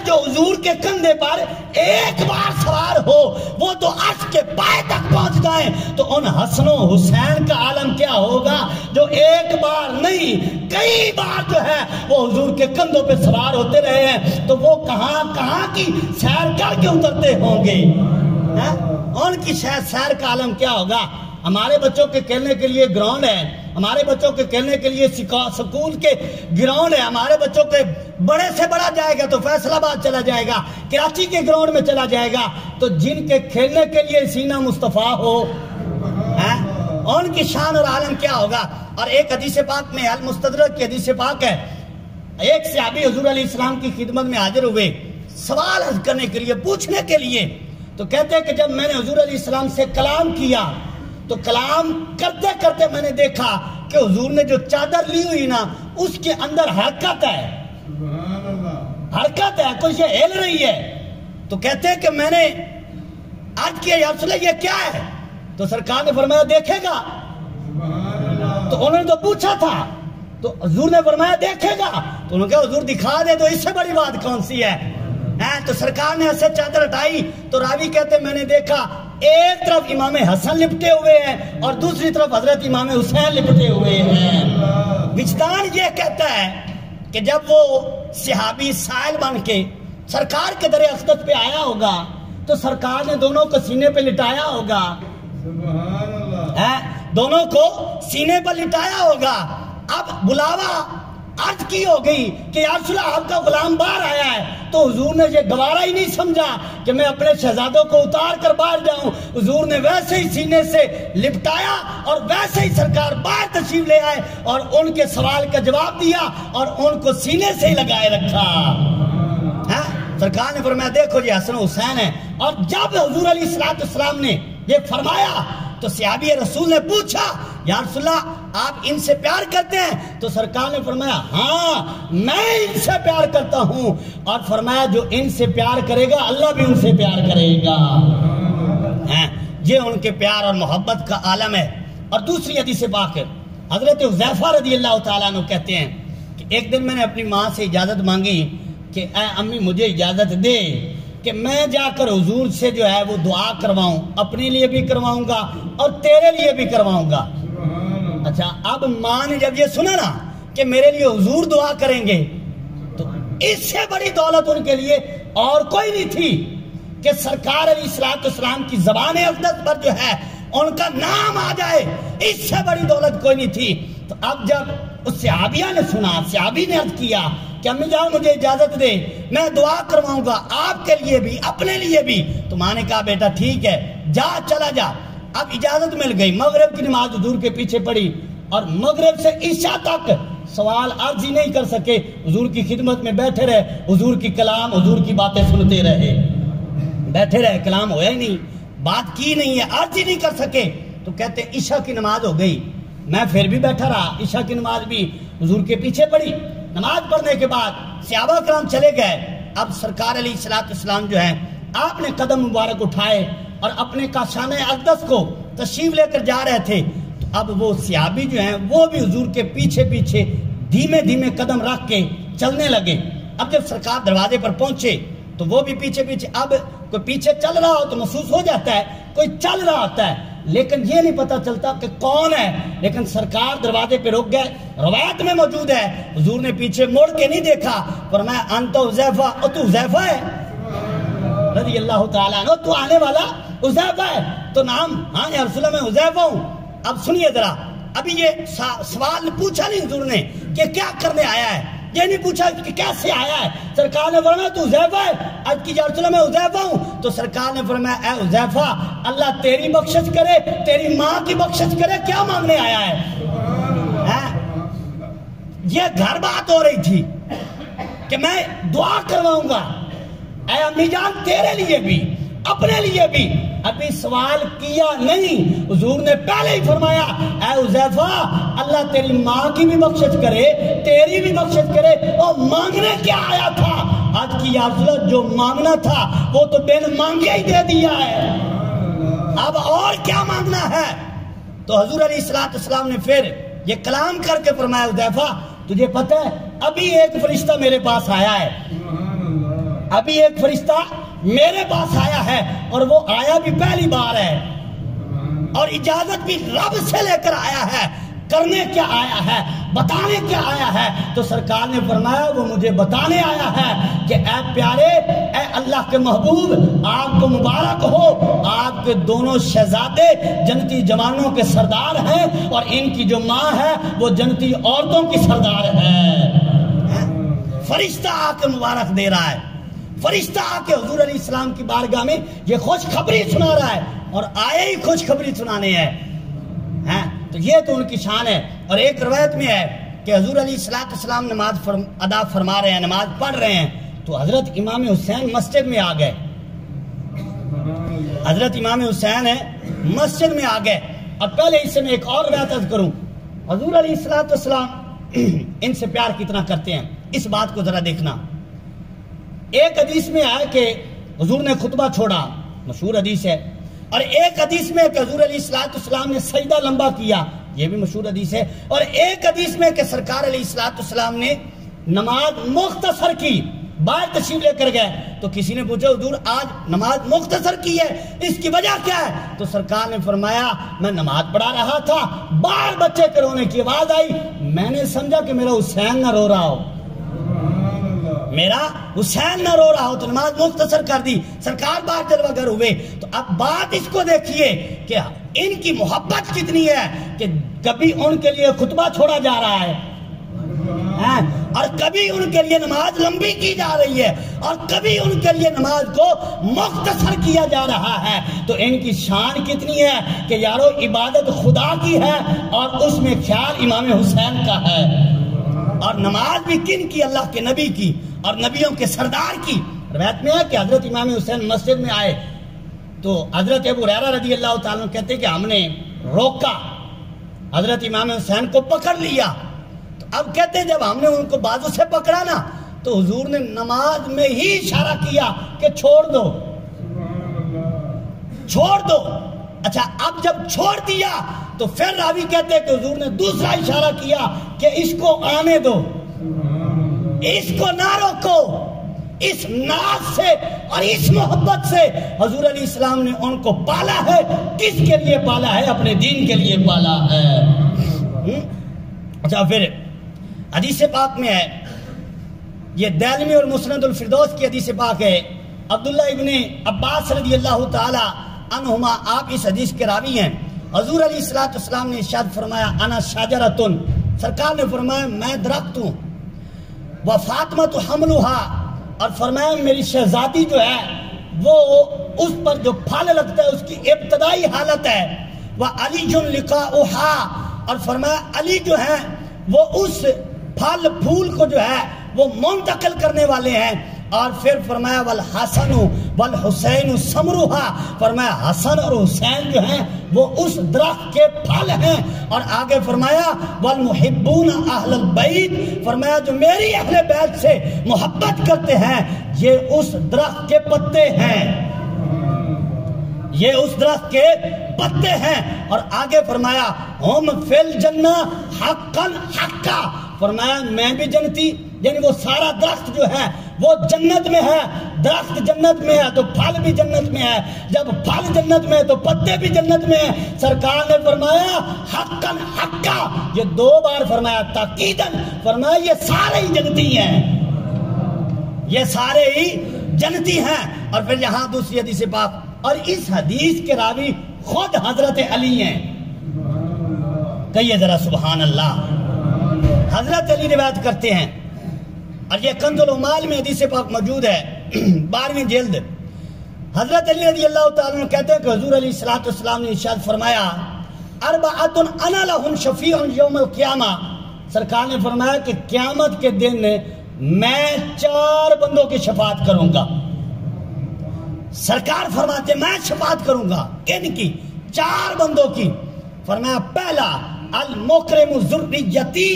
جو حضور کے کندھے پر ایک بار سوار ہو وہ تو عرش کے پائے تک پہنچ جائیں، تو ان حسن و حسین کا عالم کیا ہوگا جو ایک بار نہیں کئی بار جو ہے وہ حضور کے کندھوں پہ سوار ہوتے رہے ہیں، تو وہ کہاں کہاں کی سیر کر کے اترتے ہوں گے، ان کی سیر کا عالم کیا ہوگا؟ ہمارے بچوں کے کھیلنے کے لیے گراؤنڈ ہے، ہمارے بچوں کے کھیلنے کے لیے سکول کے گراؤنڈ ہے، ہمارے بچوں کے بڑے سے بڑا جائے گا تو فیصل آباد چلا جائے گا، کراچی کے گراؤنڈ میں چلا جائے گا، تو جن کے کھیلنے کے لیے سینہ مصطفیٰ ہو ان کی شان اور عالم کیا ہوگا؟ اور ایک حدیث پاک میں المستدرک کی حدیث پاک ہے، ایک صحابی حضور علیہ السلام کی خدمت میں حاضر ہوئے سوال کرنے کے لیے، پوچھنے کے لیے، تو کہتے ہیں کہ جب میں نے حضور علیہ السلام سے کلام کیا تو کلام کرتے کرتے میں نے دیکھا کہ حضور نے جو چادر لی ہوئی نا اس کے اندر حرکت ہے، حرکت ہے، کچھ ہل رہی ہے، تو کہتے ہیں کہ میں نے آج کیا یا رسول اللہ یہ کیا ہے؟ تو سرکار نے فرمایا دیکھے گا، تو انہوں نے تو پوچھا تھا، تو حضور نے فرمایا دیکھے گا، تو انہوں نے کہا حضور دکھا دے، تو اس سے بڑی بات کون سی ہے؟ تو سرکار نے ایسے چادر ہٹائی تو راوی کہتے میں نے دیکھا ایک طرف امام حسن لپٹے ہوئے ہیں اور دوسری طرف حضرت امام حسین لپٹے ہوئے ہیں۔ وجدان یہ کہتا ہے کہ جب وہ صحابی سائل بن کے سرکار کے در اقدس پہ آیا ہوگا تو سرکار نے دونوں کو سینے پہ لٹایا ہوگا، دونوں کو سینے پر لٹایا ہوگا، اب بلاوا عرض کی ہو گئی کہ یا رسول اللہ آپ کا غلام باہر آیا ہے، تو حضور نے یہ گوارا ہی نہیں سمجھا کہ میں اپنے شہزادوں کو اتار کر باہر جاؤں، حضور نے ویسے ہی سینے سے لپٹایا اور ویسے ہی سرکار باہر تشریف لے آئے اور ان کے سوال کا جواب دیا اور ان کو سینے سے ہی لگائے رکھا۔ سرکار نے فرمایا دیکھو یہ حسن و حسین ہے، اور جب حضور علیہ السلام نے یہ فرمایا تو صحابی رسول نے پوچھا یا رسول اللہ آپ ان سے پیار کرتے ہیں؟ تو سرکار نے فرمایا ہاں میں ان سے پیار کرتا ہوں، اور فرمایا جو ان سے پیار کرے گا اللہ بھی ان سے پیار کرے گا۔ یہ ان کے پیار اور محبت کا عالم ہے۔ اور دوسری حدیث پاک ہے، حضرت حذیفہ رضی اللہ تعالیٰ عنہ کہتے ہیں کہ ایک دن میں نے اپنی ماں سے اجازت مانگی کہ اے امی مجھے اجازت دے کہ میں جا کر حضور سے جو ہے وہ دعا کرواؤں، اپنے لیے بھی کرواؤں گا اور تیرے لیے بھی کرواؤں گا۔ اچھا اب ماں نے جب یہ سنا نا کہ میرے لیے حضور دعا کریں گے تو اس سے بڑی دولت ان کے لیے اور کوئی نہیں تھی کہ سرکار علیہ السلام کی زبان اقدس پر جو ہے ان کا نام آ جائے، اس سے بڑی دولت کوئی نہیں تھی۔ تو اب جب اس صحابیہ نے سنا، صحابی نے عرض کیا کہ امی جان مجھے اجازت دے میں دعا کرواؤں گا آپ کے لیے بھی اپنے لیے بھی، تو ماں نے کہا بیٹا ٹھیک ہے جا چلا جا۔ اب اجازت مل گئی، مغرب کی نماز حضور کے پیچھے پڑھی اور مغرب سے عشاء تک سوال عرض ہی نہیں کر سکے، حضور کی خدمت میں بیٹھے رہے، حضور کی کلام حضور کی باتیں سنتے رہے، بیٹھے رہے، کلام ہویا ہی نہیں، بات کی نہیں ہے، عرض ہی نہیں کر سکے۔ تو کہتے عشاء کی نماز ہو گئی، میں پھر بھی بیٹھا رہا، عشاء کی نماز بھی حضور کے پیچھے پڑھی۔ نماز پڑھنے کے بعد صحابہ کرام چلے گئے، اب سرکار علیہ السلام جو ہے آپ نے قدم مبارک اٹھائے اور اپنے کاشانہ اقدس کو تشریف لے کر جا رہے تھے، تو اب وہ صحابی جو ہیں وہ بھی حضور کے پیچھے پیچھے دھیمے دھیمے قدم رکھ کے چلنے لگے۔ اب جب سرکار دروازے پر پہنچے تو وہ بھی پیچھے پیچھے، اب کوئی پیچھے چل رہا ہو تو محسوس ہو جاتا ہے کوئی چل رہا ہوتا ہے، لیکن یہ نہیں پتا چلتا کہ کون ہے، لیکن سرکار دروازے پہ رک گئے۔ روایت میں موجود ہے حضور نے پیچھے موڑ کے نہیں دیکھا، فرمایا انت حذیفہ، او تو حذیفہ ہے رضی اللہ تعالیٰ عنہ، تو آنے والا حذیفہ ہے؟ تو نام ہاں یا رسول اللہ میں حذیفہ ہوں۔ اب سنیے ذرا، ابھی یہ سوال پوچھا نہیں حضور نے کہ کیا کرنے آیا ہے، یہ نہیں پوچھا کہ کیسے آیا ہے. سرکار نے فرمایا تو حذیفہ ہے؟ عرض کی یا رسول اللہ میں حذیفہ ہوں. تو سرکار نے فرمایا اے حذیفہ اللہ تیری بخشش کرے تیری ماں کی بخشش کرے, کیا مانگنے آیا ہے؟ یہ گھر بات ہو رہی تھی کہ میں دعا کرواؤں گا اے امی جان تیرے لیے بھی اپنے لیے بھی. ابھی سوال کیا نہیں, حضور نے پہلے ہی فرمایا اے حذیفہ اللہ تیری ماں کی بھی بخشش کرے تیری بھی بخشش کرے. اور مانگنے کیا آیا تھا؟ آج کی یا رسول اللہ جو مانگنا تھا وہ تو بن مانگے ہی دے دیا ہے, اب اور کیا مانگنا ہے؟ تو حضور علیہ السلام نے پھر یہ کلام کر کے فرمایا حذیفہ تجھے پتہ ہے ابھی ایک فرشتہ میرے پاس آیا ہے, ابھی ایک فرشتہ میرے پاس آیا ہے اور وہ آیا بھی پہلی بار ہے اور اجازت بھی رب سے لے کر آیا ہے. کرنے کیا آیا ہے؟ بتانے کیا آیا ہے؟ تو سرکار نے فرمایا وہ مجھے بتانے آیا ہے کہ اے پیارے اے اللہ کے محبوب آپ کو مبارک ہو, آپ کے دونوں شہزادے جنتی جوانوں کے سردار ہیں اور ان کی جو ماں ہے وہ جنتی عورتوں کی سردار ہے. فرشتہ آ کے مبارک دے رہا ہے, فرشتہ آ کے حضور علیہ السلام کی بارگاہ میں یہ خوشخبری سنا رہا ہے اور آئے ہی خوشخبری سنانے ہے. تو یہ تو ان کی شان ہے. اور ایک روایت میں ہے کہ حضور علیہ السلام نماز ادا فرما رہے ہیں, نماز پڑھ رہے ہیں, تو حضرت امام حسین مسجد میں آ گئے. حضرت امام حسین ہے مسجد میں آ گئے. اور پہلے اس سے میں ایک اور روایت عرض کروں, حضور علیہ السلام ان سے پیار کتنا کرتے ہیں اس بات کو ذرا دیکھنا. ایک حدیث میں ہے کہ حضور نے خطبہ چھوڑا, مشہور حدیث ہے, اور ایک حدیث میں کہ حضور علیہ السلام نے سجدہ لمبا کیا, یہ بھی مشہور حدیث ہے, اور ایک حدیث میں کہ سرکار علیہ السلام نے نماز مختصر کی, باہر تشریف لے کر گئے. تو کسی نے پوچھا حضور آج نماز مختصر کی ہے, اس کی وجہ کیا ہے؟ تو سرکار نے فرمایا میں نماز پڑھا رہا تھا, باہر بچے کے رونے کی آواز آئی, میں نے سمجھا کہ میرا حسین نہ رو رہا ہو, میرا حسین نہ رو رہا ہو, تو نماز مختصر کر دی. سرکار باہر جلوہ گر ہوئے. تو اب بات اس کو دیکھیے کہ ان کی محبت کتنی ہے کہ کبھی ان کے لیے خطبہ چھوڑا جا رہا ہے اور کبھی ان کے لیے نماز لمبی کی جا رہی ہے اور کبھی ان کے لیے نماز کو مختصر کیا جا رہا ہے. تو ان کی شان کتنی ہے کہ یارو عبادت خدا کی ہے اور اس میں خیال امام حسین کا ہے, اور نماز بھی کن کی؟ اللہ کے نبی کی اور نبیوں کے سردار کی. روایت میں ہے کہ حضرت امام حسین مسجد میں آئے تو حضرت ابو ہریرہ رضی اللہ تعالیٰ کہتے کہ ہم نے روکا, حضرت امام حسین کو پکڑ لیا. تو اب کہتے ہیں جب ہم نے ان کو بازو سے پکڑا نا تو حضور نے نماز میں ہی اشارہ کیا کہ چھوڑ دو, چھوڑ دو. اچھا اب جب چھوڑ دیا تو پھر راوی کہتے ہیں کہ حضور نے دوسرا اشارہ کیا کہ اس کو آنے دو, اس کو نہ روکو. اس ناز سے اور اس محبت سے حضور علیہ السلام نے ان کو پالا ہے. کس کے لیے پالا ہے؟ اپنے دین کے لیے پالا ہے. اچھا پھر حدیث پاک میں ہے, یہ دارمی اور مسند الفردوس کی حدیث پاک ہے, عبداللہ ابن عباس رضی اللہ تعالی عنہما آپ اس حدیث کے راوی ہیں. حضور علیہ السلام نے ارشاد فرمایا انا شجرۃ, سرکار نے فرمایا میں درخت ہوں, وفاطمۃ حملھا, اور فرمایا میری شہزادی جو ہے وہ اس پر جو پھل لگتا ہے اس کی ابتدائی حالت ہے, وعلی لقاؤھا, اور فرمایا علی جو ہے وہ اس پھل پھول کو جو ہے وہ منتقل کرنے والے ہیں. اور پھر فرمایا والحسن والحسین ثمرھا, فرمایا حسن اور حسین جو ہیں وہ اس درخت کے پھل ہیں. اور آگے فرمایا والمحبون اہل البیت, فرمایا جو میری اہل بیت سے محبت کرتے ہیں یہ اس درخت کے پتے ہیں, یہ اس درخت کے پتے ہیں. اور آگے فرمایا ہم فی الجنہ حقا حقا, فرمایا میں بھی جنتی, یعنی وہ سارا درخت جو ہے وہ جنت میں ہے, درخت جنت میں ہے تو پھل بھی جنت میں ہے, جب پھل جنت میں ہے تو پتے بھی جنت میں ہیں. سرکار نے فرمایا حقا حقا, یہ 2 بار فرمایا تاکیدن, فرمایا یہ سارے ہی جنتی ہیں, یہ سارے ہی جنتی ہیں. اور پھر یہاں دوسری حدیث پاک, اور اس حدیث کے راوی خود حضرت علی ہیں. کہیے ذرا سبحان اللہ. حضرت علی روایت کرتے ہیں اور یہ کنز العمال میں حدیث پاک موجود ہے 12ویں جلد. حضرت علی رضی اللہ تعالیٰ عنہ کہتے ہیں کہ حضور علیہ السلام نے ارشاد فرمایا اربعۃ انا لہم شفیع یوم القیامہ. سرکار نے فرمایا کہ قیامت کے دن میں 4 بندوں کی شفاعت کروں گا. سرکار فرماتے میں شفاعت کروں گا کن کی؟ 4 بندوں کی. فرمایا پہلا المکرم ذریتی،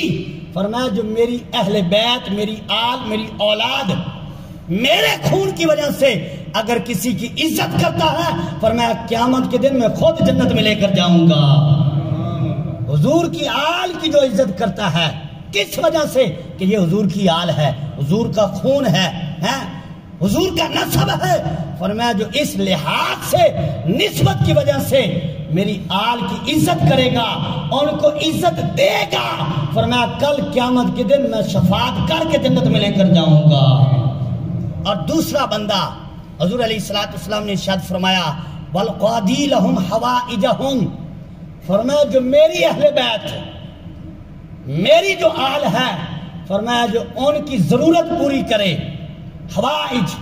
فرمایا جو میری اہل بیت، میری آل، میری اولاد میرے خون کی وجہ سے اگر کسی کی عزت کرتا ہے، فرمایا قیامت کے دن میں خود جنت میں لے کر جاؤں گا. حضور کی آل کی جو عزت کرتا ہے کس وجہ سے؟ کہ یہ حضور کی آل ہے، حضور کا خون ہے، حضور کا نسب ہے. فرمایا جو اس لحاظ سے نسبت کی وجہ سے میری آل کی عزت کرے گا، ان کو عزت دے گا، فرمایا کل قیامت کے دن میں شفاعت کر کے جنت میں لے کر جاؤں گا. اور دوسرا بندہ حضور علیہ السلام نے ارشاد فرمایا والقاضی لہم حوائجہم، فرمایا جو میری اہل بیت، میری جو آل ہے، فرمایا جو ان کی ضرورت پوری کرے، حوائج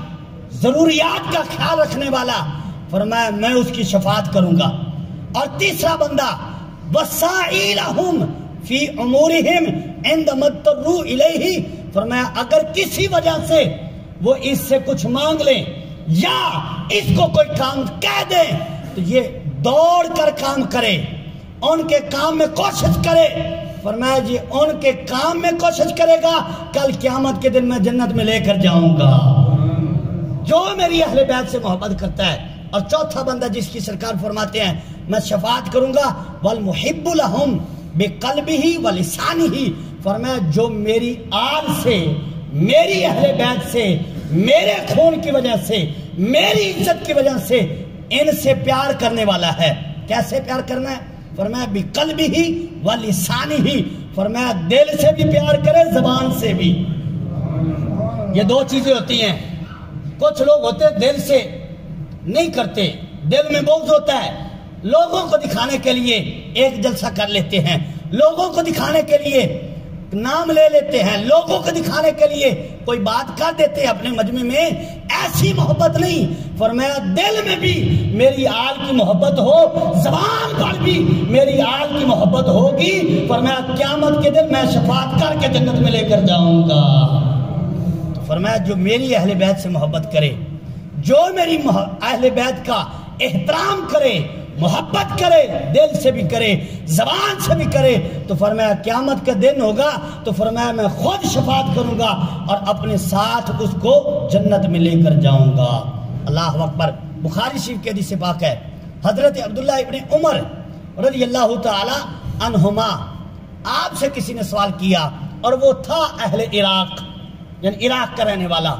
ضروریات کا خیال رکھنے والا، فرمایا میں اس کی شفاعت کروں گا. اور تیسرا بندہ وسائی لہم فی امورہم عند ما اضطروا الیہ، فرمایا اگر کسی وجہ سے وہ اس سے کچھ مانگ لیں یا اس کو کوئی کام کہہ دیں تو یہ دوڑ کر کام کرے، ان کے کام میں کوشش کرے. فرمایا جی ان کے کام میں کوشش کرے گا، کل قیامت کے دن میں جنت میں لے کر جاؤں گا جو میری اہل بیت سے محبت کرتا ہے. اور چوتھا بندہ جس کی سرکار فرماتے ہیں میں شفاعت کروں گا والمحب لہم بقلبہ ولسانہ، فرمایا جو میری آل سے، میری اہل بیت سے، میرے خون کی وجہ سے، میری عزت کی وجہ سے ان سے پیار کرنے والا ہے. کیسے پیار کرنا ہے؟ فرمایا بقلبہ ولسانہ، فرمایا دل سے بھی پیار کرے، زبان سے بھی. یہ 2 چیزیں ہوتی ہیں. کچھ لوگ ہوتے دل سے نہیں کرتے، دل میں بغض ہوتا ہے، لوگوں کو دکھانے کے لیے ایک جلسہ کر لیتے ہیں، لوگوں کو دکھانے کے لیے نام لے لیتے ہیں، لوگوں کو دکھانے کے لیے کوئی بات کر دیتے ہیں اپنے مجمع میں. ایسی محبت نہیں. فرمایا دل میں بھی میری آل کی محبت ہو، زبان پر بھی میری آل کی محبت ہوگی. فرمایا قیامت کے دن میں شفاعت کر کے جنت میں لے کر جاؤں گا. فرمایا جو میری اہل بیت سے محبت کرے، جو میری اہل بیت کا احترام کرے، محبت کرے، دل سے بھی کرے، زبان سے بھی کرے، تو فرمایا قیامت کا دن ہوگا تو فرمایا میں خود شفاعت کروں گا اور اپنے ساتھ اس کو جنت میں لے کر جاؤں گا. اللہ اکبر. بخاری شریف کے حدیث پاک ہے حضرت عبداللہ ابن عمر رضی اللہ تعالی عنہما، آپ سے کسی نے سوال کیا اور وہ تھا اہل عراق، یعنی عراق کا رہنے والا.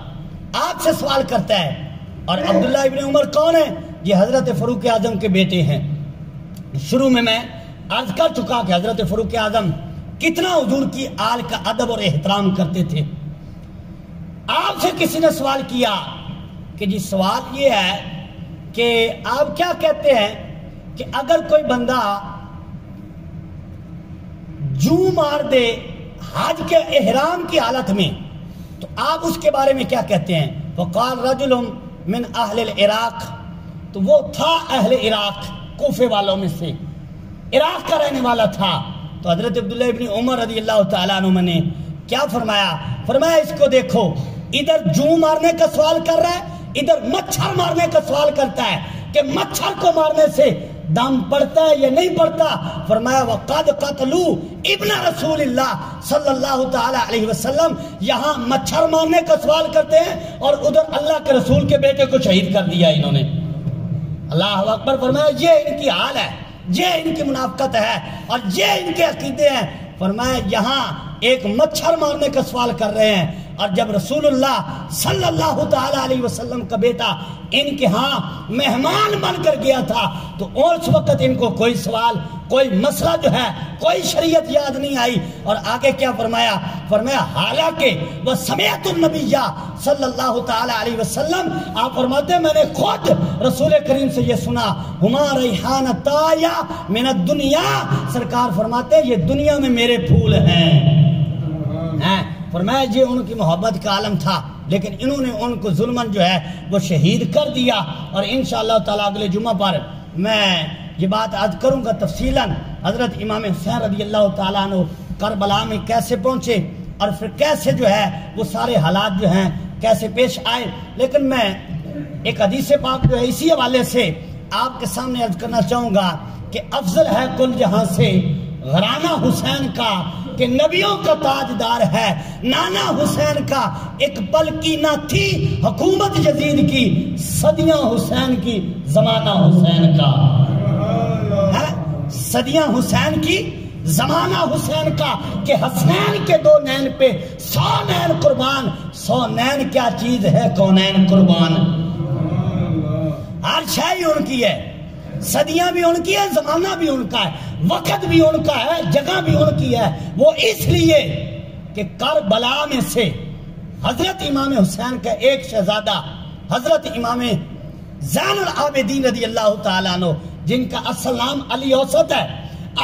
آپ سے سوال کرتا ہے. اور عبداللہ ابن عمر کون ہے؟ یہ حضرت فاروق اعظم کے بیٹے ہیں. شروع میں عرض کر چکا کہ حضرت فاروق اعظم کتنا حضور کی آل کا ادب اور احترام کرتے تھے. آپ سے کسی نے سوال کیا کہ جی سوال یہ ہے کہ آپ کیا کہتے ہیں کہ اگر کوئی بندہ جو مار دے حج کے احرام کی حالت میں تو آپ اس کے بارے میں کیا کہتے ہیں؟ وقال رجل من اہل العراق، تو وہ تھا اہل عراق، کوفے والوں میں سے، عراق کا رہنے والا تھا. تو حضرت عبداللہ ابن عمر رضی اللہ تعالیٰ عنہ نے کیا فرمایا؟ فرمایا اس کو دیکھو، ادھر جو مارنے کا سوال کر رہا ہے، ادھر مچھر مارنے کا سوال کرتا ہے کہ مچھر کو مارنے سے دم پڑتا ہے یا نہیں پڑتا. فرمایا وقد قتلوا ابن رسول اللہ صلی اللہ تعالی علیہ وسلم، یہاں مچھر مارنے کا سوال کرتے ہیں اور ادھر اللہ کے رسول کے بیٹے کو شہید کر دیا انہوں نے. اللہ اکبر. فرمایا یہ ان کی حال ہے، یہ ان کی منافقت ہے اور یہ ان کے عقیدے ہیں. فرمایا یہاں ایک مچھر مارنے کا سوال کر رہے ہیں اور جب رسول اللہ صلی اللہ تعالی علیہ وسلم کا بیٹا ان کے ہاں مہمان بن کر گیا تھا تو اس وقت ان کو کوئی سوال، کوئی مسئلہ جو ہے، کوئی شریعت یاد نہیں آئی. اور آگے کیا فرمایا؟ فرمایا حالانکہ وہ سمیعت النبی صلی اللہ تعالی علیہ وسلم، آپ فرماتے ہیں میں نے خود رسول کریم سے یہ سنا، ہما ریحانتایا من الدنیا، سرکار فرماتے ہیں یہ دنیا میں میرے پھول ہیں. فرمایا یہ ان کی محبت کا عالم تھا، لیکن انہوں نے ان کو ظلمن جو ہے وہ شہید کر دیا۔ اور انشاءاللہ تعالیٰ اگلے جمعہ پر میں یہ بات عرض کروں گا تفصیلاً، حضرت امام حسین رضی اللہ تعالیٰ عنہ کربلا میں کیسے پہنچے اور پھر کیسے جو ہے وہ سارے حالات جو ہیں کیسے پیش آئے۔ لیکن میں ایک حدیث پاک جو ہے اسی حوالے سے آپ کے سامنے عرض کرنا چاہوں گا کہ افضل ہے کل جہاں سے غرانہ حسین کا، کہ نبیوں کا تاجدار ہے نانا حسین کا، ایک پل کی نہ تھی حکومت یزید کی، صدیاں حسین کی زمانہ حسین کا، صدیاں حسین کی زمانہ حسین کا، کہ حسین کے 2 نین پہ 100 نین قربان، 100 نین کیا چیز ہے کونین قربان۔ ہر شے ان کی ہے، صدیاں بھی ان کی ہے، زمانہ بھی ان کا ہے، وقت بھی ان کا ہے، جگہ بھی ان کی ہے۔ وہ اس لیے کہ کربلا میں سے حضرت امام حسین کا ایک شہزادہ حضرت امام زین العابدین رضی اللہ تعالیٰ عنہ، جن کا اصل نام علی اوسط ہے،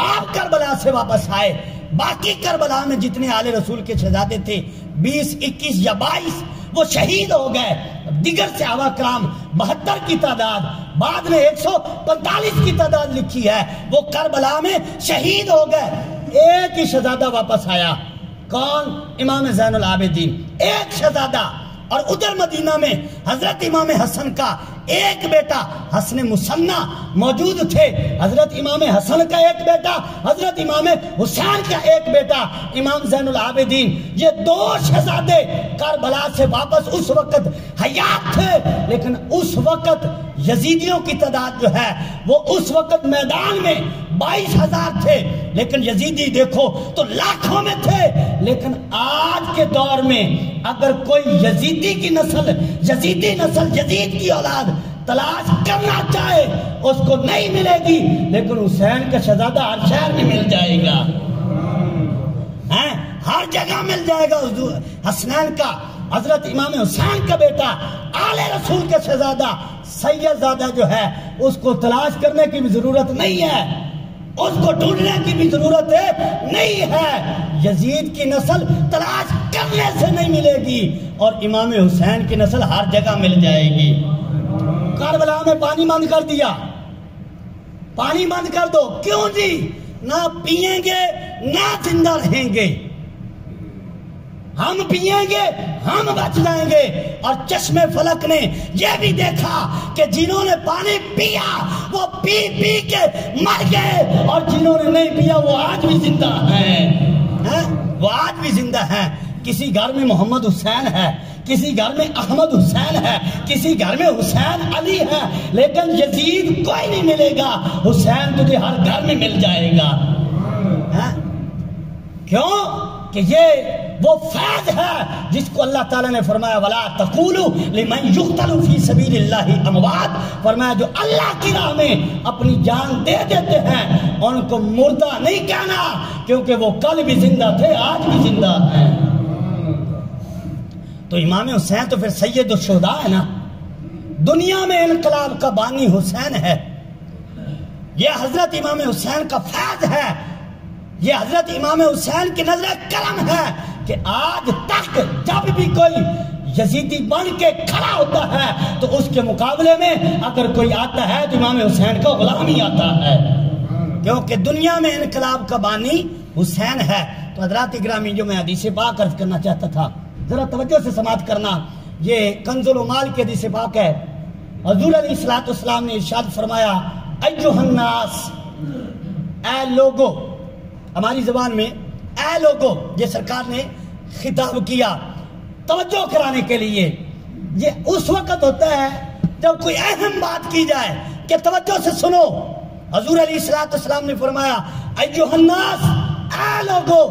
آپ کربلا سے واپس آئے۔ باقی کربلا میں جتنے آل رسول کے شہزادے تھے 20 21 یا 22 وہ شہید ہو گئے۔ دیگر صحابہ کرام 72 کی تعداد، بعد میں 145 کی تعداد لکھی ہے، وہ کربلا میں شہید ہو گئے۔ ایک ہی شہزادہ واپس آیا، کون؟ امام زین العابدین، ایک شہزادہ۔ اور ادھر مدینہ میں حضرت امام حسن کا ایک بیٹا حسن مصنع موجود تھے، حضرت امام حسن کا ایک بیٹا، حضرت امام حسین کا ایک بیٹا امام زین العابدین۔ یہ 2 شہزادے کربلا سے واپس اس وقت حیات تھے، لیکن اس وقت یزیدیوں کی تعداد جو ہے وہ اس وقت میدان میں 22,000 تھے، لیکن یزیدی دیکھو تو لاکھوں میں تھے۔ لیکن آج کے دور میں اگر کوئی یزیدی کی نسل، یزیدی نسل، یزید کی اولاد تلاش کرنا چاہے اس کو نہیں ملے گی، لیکن حسین کا شہزادہ ہر شہر میں مل جائے گا، ہر جگہ مل جائے گا۔ حسنین کا، حضرت امام حسین کا بیٹا، آل رسول کا شہزادہ سید زادہ جو ہے، اس کو تلاش کرنے کی بھی ضرورت نہیں ہے، اس کو ڈھونڈنے کی بھی ضرورت نہیں ہے۔ یزید کی نسل تلاش کرنے سے نہیں ملے گی، اور امام حسین کی نسل ہر جگہ مل جائے گی۔ کربلا میں پانی بند کر دیا، پانی بند کر دو، کیوں جی؟ نہ پیئیں گے نہ زندہ رہیں گے، ہم پیئیں گے ہم بچ جائیں گے۔ اور چشم فلک نے یہ بھی دیکھا کہ جنہوں نے پانی پیا وہ پی پی کے مر گئے، اور جنہوں نے نہیں پیا وہ آج بھی زندہ ہیں، وہ آج بھی زندہ ہیں۔ کسی گھر میں محمد حسین ہے، کسی گھر میں احمد حسین ہے، کسی گھر میں حسین علی ہے، لیکن یزید کوئی نہیں ملے گا، حسین تجھے ہر گھر میں مل جائے گا۔ کیوں؟ کہ یہ وہ فیض ہے جس کو اللہ تعالیٰ نے فرمایا وَلَا تَقُولُوا لِمَنْ يُقْتَلُ فِي سَبِيلِ اللَّهِ أَمْوَاتٌ، فرمایا جو اللہ کی راہ میں اپنی جان دے دیتے ہیں ان کو مردہ نہیں کہنا، کیونکہ وہ کل بھی زندہ تھے آج بھی زندہ ہیں۔ تو امام حسین تو پھر سید الشہداء ہے نا، دنیا میں انقلاب کا بانی حسین ہے۔ یہ حضرت امام حسین کا فیض ہے، یہ حضرت امام حسین کی نظر کرم ہے کہ آج تک جب بھی کوئی یزیدی بن کے کھڑا ہوتا ہے تو اس کے مقابلے میں اگر کوئی آتا ہے تو امام حسین کا غلام ہی آتا ہے، کیونکہ دنیا میں انقلاب کا بانی حسین ہے۔ تو حضرات گرامی، جو میں حدیث پاک عرض کرنا چاہتا تھا ذرا توجہ سے سماعت کرنا، یہ کنز العمال کی حدیث پاک ہے۔ حضور علیہ الصلوۃ والسلام نے ارشاد فرمایا ایھا الناس، اے لوگو، ہماری زبان میں اے لوگو یہ سرکار نے خطاب کیا توجہ کرانے کے لیے۔ یہ اس وقت ہوتا ہے جب کوئی اہم بات کی جائے کہ توجہ سے سنو۔ حضور علیہ الصلوۃ والسلام نے فرمایا ایھا الناس، اے لوگو،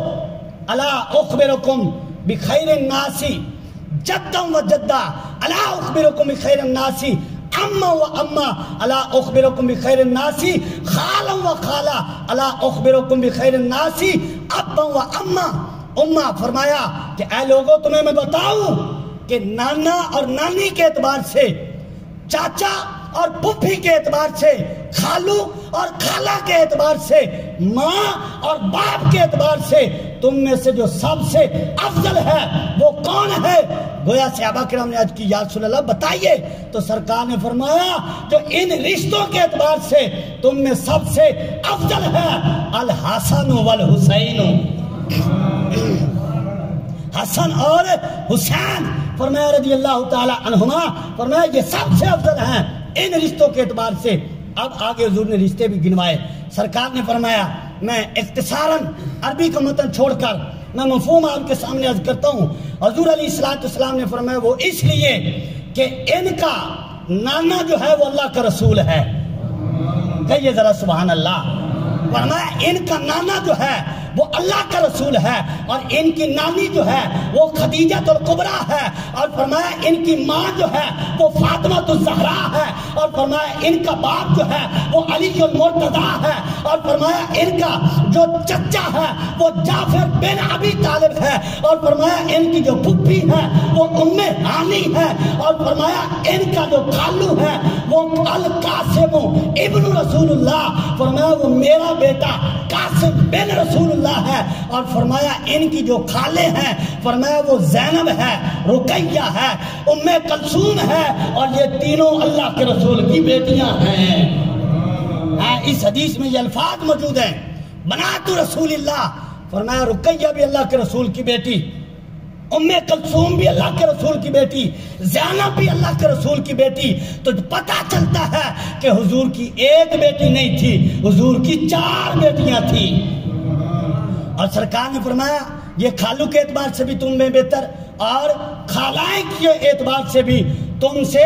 الا اخبرکم بخیر الناس جدا و جدا، الا اخبرکم بخیر الناس اما و اما، الا اخبرکم بخیر الناس خالا و خالا، الا اخبرکم بخیر الناس ابا و اما۔ امہ فرمایا کہ اے لوگوں تمہیں میں بتاؤں کہ نانا اور نانی کے اعتبار سے، چاچا اور پھپھی کے اعتبار سے، خالو اور خالہ کے اعتبار سے، ماں اور باپ کے اعتبار سے تم میں سے جو سب سے افضل ہے وہ کون ہے؟ گویا صحابہ کرام نے عرض کی یا رسول اللہ بتائیے، تو سرکار نے فرمایا جو ان رشتوں کے اعتبار سے تم میں سب سے افضل ہے الحسن والحسین، حسن اور حسین فرمایا رضی اللہ تعالی عنہما، فرمایا یہ سب سے افضل ہیں ان رشتوں کے اعتبار سے۔ اب آگے حضور نے رشتے بھی گنوائے۔ سرکار نے فرمایا، میں اختصاراً عربی کا متن چھوڑ کر میں مفہوم آپ کے سامنے عرض کرتا ہوں۔ حضور علیہ السلام نے فرمایا وہ اس لیے کہ ان کا نانا جو ہے وہ اللہ کا رسول ہے۔ کہیے ذرا سبحان اللہ۔ فرمایا ان کا نانا جو ہے وہ اللہ کا رسول ہے، اور ان کی نانی جو ہے وہ خدیجہ الکبریٰ ہے، اور فرمایا ان کی ماں جو ہے وہ فاطمہ الزہرا ہے، اور فرمایا ان کا باپ جو ہے وہ علی المرتضیٰ ہے، اور فرمایا ان کا جو چچا ہے وہ جعفر بن ابی طالب ہے، اور فرمایا ان کی جو پھپھی ہے وہ ام ہانی ہے، اور فرمایا ان کا جو خالو ہے وہ القاسم ابن رسول اللہ، فرمایا وہ میرا بیٹا قاسم بن رسول اللہ ہے، اور فرمایا ان کی جو خالے ہیں فرمایا وہ زینب ہے، رقیہ ہے، ام کلثوم ہے، اور یہ تینوں اللہ کے رسول کی بیٹیاں ہیں۔ اس حدیث میں یہ الفاظ موجود ہیں، بنات رسول اللہ، فرمایا رقیہ بھی اللہ کے رسول کی بیٹی، ام کلثوم بھی اللہ کے رسول کی بیٹی، زینب بھی اللہ کے رسول کی بیٹی۔ تو پتہ چلتا ہے کہ حضور کی ایک بیٹی نہیں تھی، حضور کی 4 بیٹیاں تھیں۔ اور سرکار نے فرمایا یہ خالو کے اعتبار سے بھی تم میں بہتر، اور خالائیں کے اعتبار سے بھی تم سے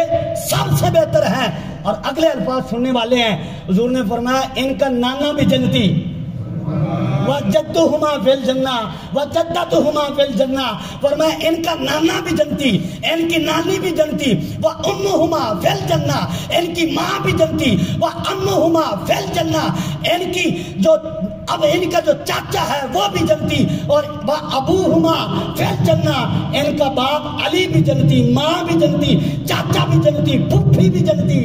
سب سے بہتر ہیں۔ اور اگلے الفاظ سننے والے ہیں، حضور نے فرمایا ان کا نانا بھی جنتی، وَجَدُّهُمَا فِي الْجَنَّةِ وَجَدَّتُهُمَا فِي الْجَنَّةِ، فرمایا ان کا نانا بھی جنتی، ان کی نانی بھی جنتی، وَأُمُّهُمَا فِي الْجَنَّةِ، ان کی ماں بھی جنتی، وَأَمُّهُمَا فِي الْجَنَّةِ، ان کی جو اب ان کا جو چاچا ہے وہ بھی جنتی، اور وَأَبُوهُمَا فِي الْجَنَّةِ، ان کا باپ علی بھی جنتی، ماں بھی جنتی، چاچا بھی جنتی، پھپھی بھی جنتی،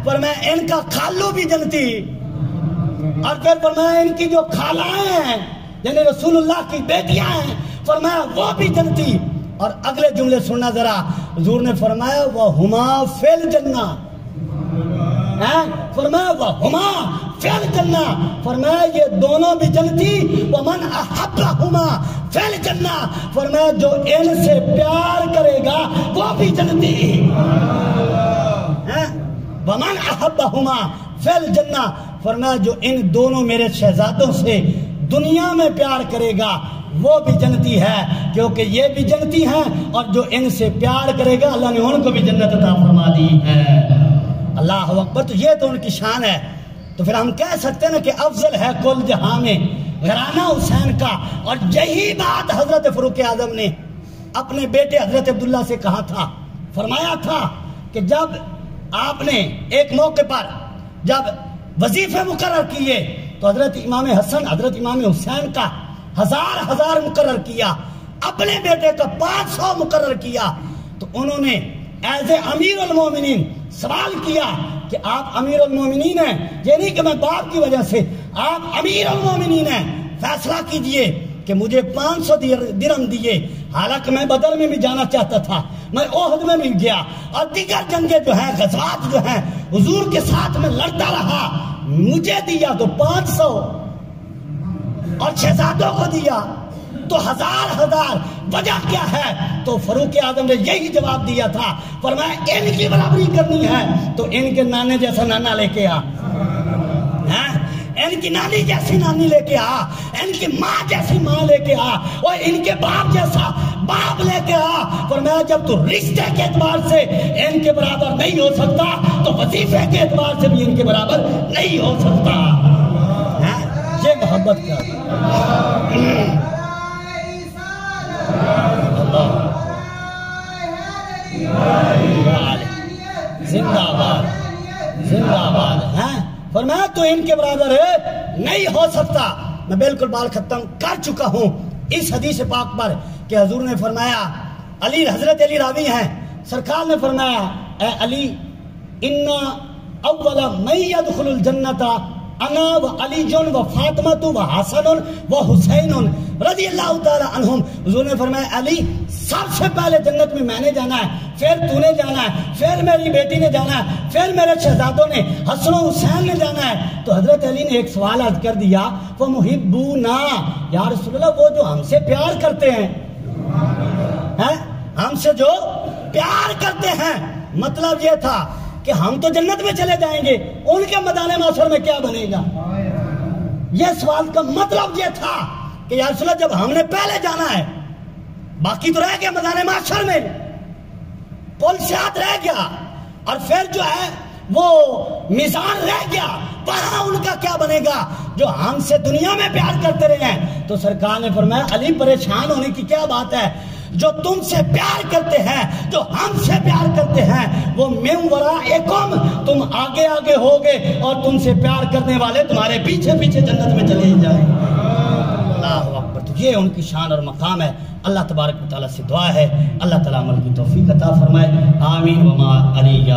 فرمایا ان کا خالو بھی جنتی، اور پھر فرمایا ان کی جو خالائیں ہیں یعنی رسول اللہ کی بیٹیاں ہیں فرمایا وہ بھی جنتی۔ اور اگلے جملے سننا ذرا، حضور نے فرمایا وَهُمَا فِي الْجَنَّةِ، فرمایا وَهُمَا فِي الْجَنَّةِ، فرمایا یہ دونوں بھی جنتی، وَمَنْ أَحَبَّهُمَا فِي الْجَنَّةِ، فرمایا جو ان سے پیار کرے گا وہ بھی جنتی، وَمَنْ أَحَبَّهُمَا فِي الْجَنَّةِ، فرمایا جو ان دونوں میرے شہزادوں سے دنیا میں پیار کرے گا وہ بھی جنتی ہے، کیونکہ یہ بھی جنتی ہیں، اور جو ان سے پیار کرے گا اللہ نے ان کو بھی جنت عطا فرما دی ہے۔ اللہ اکبر۔ تو یہ تو ان کی شان ہے۔ تو پھر ہم کہہ سکتے ہیں نا کہ افضل ہے کل جہاں میں گھرانہ حسین کا، اور یہی بات حضرت فاروق اعظم نے اپنے بیٹے حضرت عبداللہ سے کہا تھا۔ فرمایا تھا کہ جب آپ نے ایک موقع پر جب وظیفے مقرر کیے تو حضرت امام حسن حضرت امام حسین کا 1000 مقرر کیا، اپنے بیٹے کا 500 مقرر کیا، تو انہوں نے ایز اے امیر المومنین سوال کیا کہ آپ امیر المومنین ہیں، یہ نہیں کہ میں باپ کی وجہ سے، آپ امیر المومنین ہیں، فیصلہ کیجئے کہ مجھے 500 درہم دیے، حالانکہ میں بدر میں بھی جانا چاہتا تھا، میں احد میں بھی گیا، اور دیگر جنگیں جو ہیں غزوات جو ہیں حضور کے ساتھ میں لڑتا رہا، مجھے دیا تو 500 اور شہزادوں کو دیا تو 1000 وجہ کیا ہے؟ تو فاروق اعظم نے یہی جواب دیا تھا، فرمایا ان کی برابری کرنی ہے تو ان کے نانے جیسا نانا لے کے آ، ان کی نانی جیسی نانی لے کے آ، ان کی ماں جیسی ماں لے کے آ، اور ان کے باپ جیسا باپ لے کے آ۔ فرمایا جب تو رشتے کے اعتبار سے ان کے برابر نہیں ہو سکتا تو وظیفے کے اعتبار سے بھی ان کے برابر نہیں ہو سکتا۔ یہ محبت کا زندہ باد زندہ باد ہے۔ فرمایا تو ان کے برابر نہیں ہو سکتا۔ میں بالکل بال ختم کر چکا ہوں اس حدیث پاک پر کہ حضور نے فرمایا، حضرت علی راوی ہیں، سرکار نے فرمایا اے علی انا اول من يدخل الجنت انا و علی و فاطمہ و حسن و حسین رضی اللہ تعالی عنہم. حضور نے فرمایا علی سب سے پہلے جنت میں نے جانا ہے، پھر تو نے جانا ہے، پھر میری بیٹی نے جانا ہے، پھر میرے شہزادوں نے حسن و حسین نے جانا ہے. تو حضرت علی نے ایک سوال عرض کر دیا، وَمُحِبُّونَا یا رسول اللہ وہ جو ہم سے پیار کرتے ہیں، ہم سے جو پیار کرتے ہیں. مطلب یہ تھا کہ ہم تو جنت میں چلے جائیں گے، ان کے میدان محشر میں کیا بنے گا؟ یہ سوال کا مطلب یہ تھا کہ یا رسول اللہ جب ہم نے پہلے جانا ہے، باقی تو رہ گیا میدان محشر میں، پل سیات رہ گیا، اور پھر جو ہے وہ میزان رہ گیا، وہاں ان کا کیا بنے گا جو ہم سے دنیا میں پیار کرتے رہے ہیں. تو سرکار نے فرمایا علی پریشان ہونے کی کیا بات ہے، جو تم سے پیار کرتے ہیں، جو ہم سے پیار کرتے ہیں، وہ من ورائکم، تم آگے آگے ہوگے اور تم سے پیار کرنے والے تمہارے پیچھے پیچھے جنت میں چلے جائیں. اللہ اکبر. تو یہ ان کی شان اور مقام ہے. اللہ تبارک و تعالیٰ سے دعا ہے اللہ تعالیٰ عمل کی توفیق عطا فرمائے. آمین. وما علیہ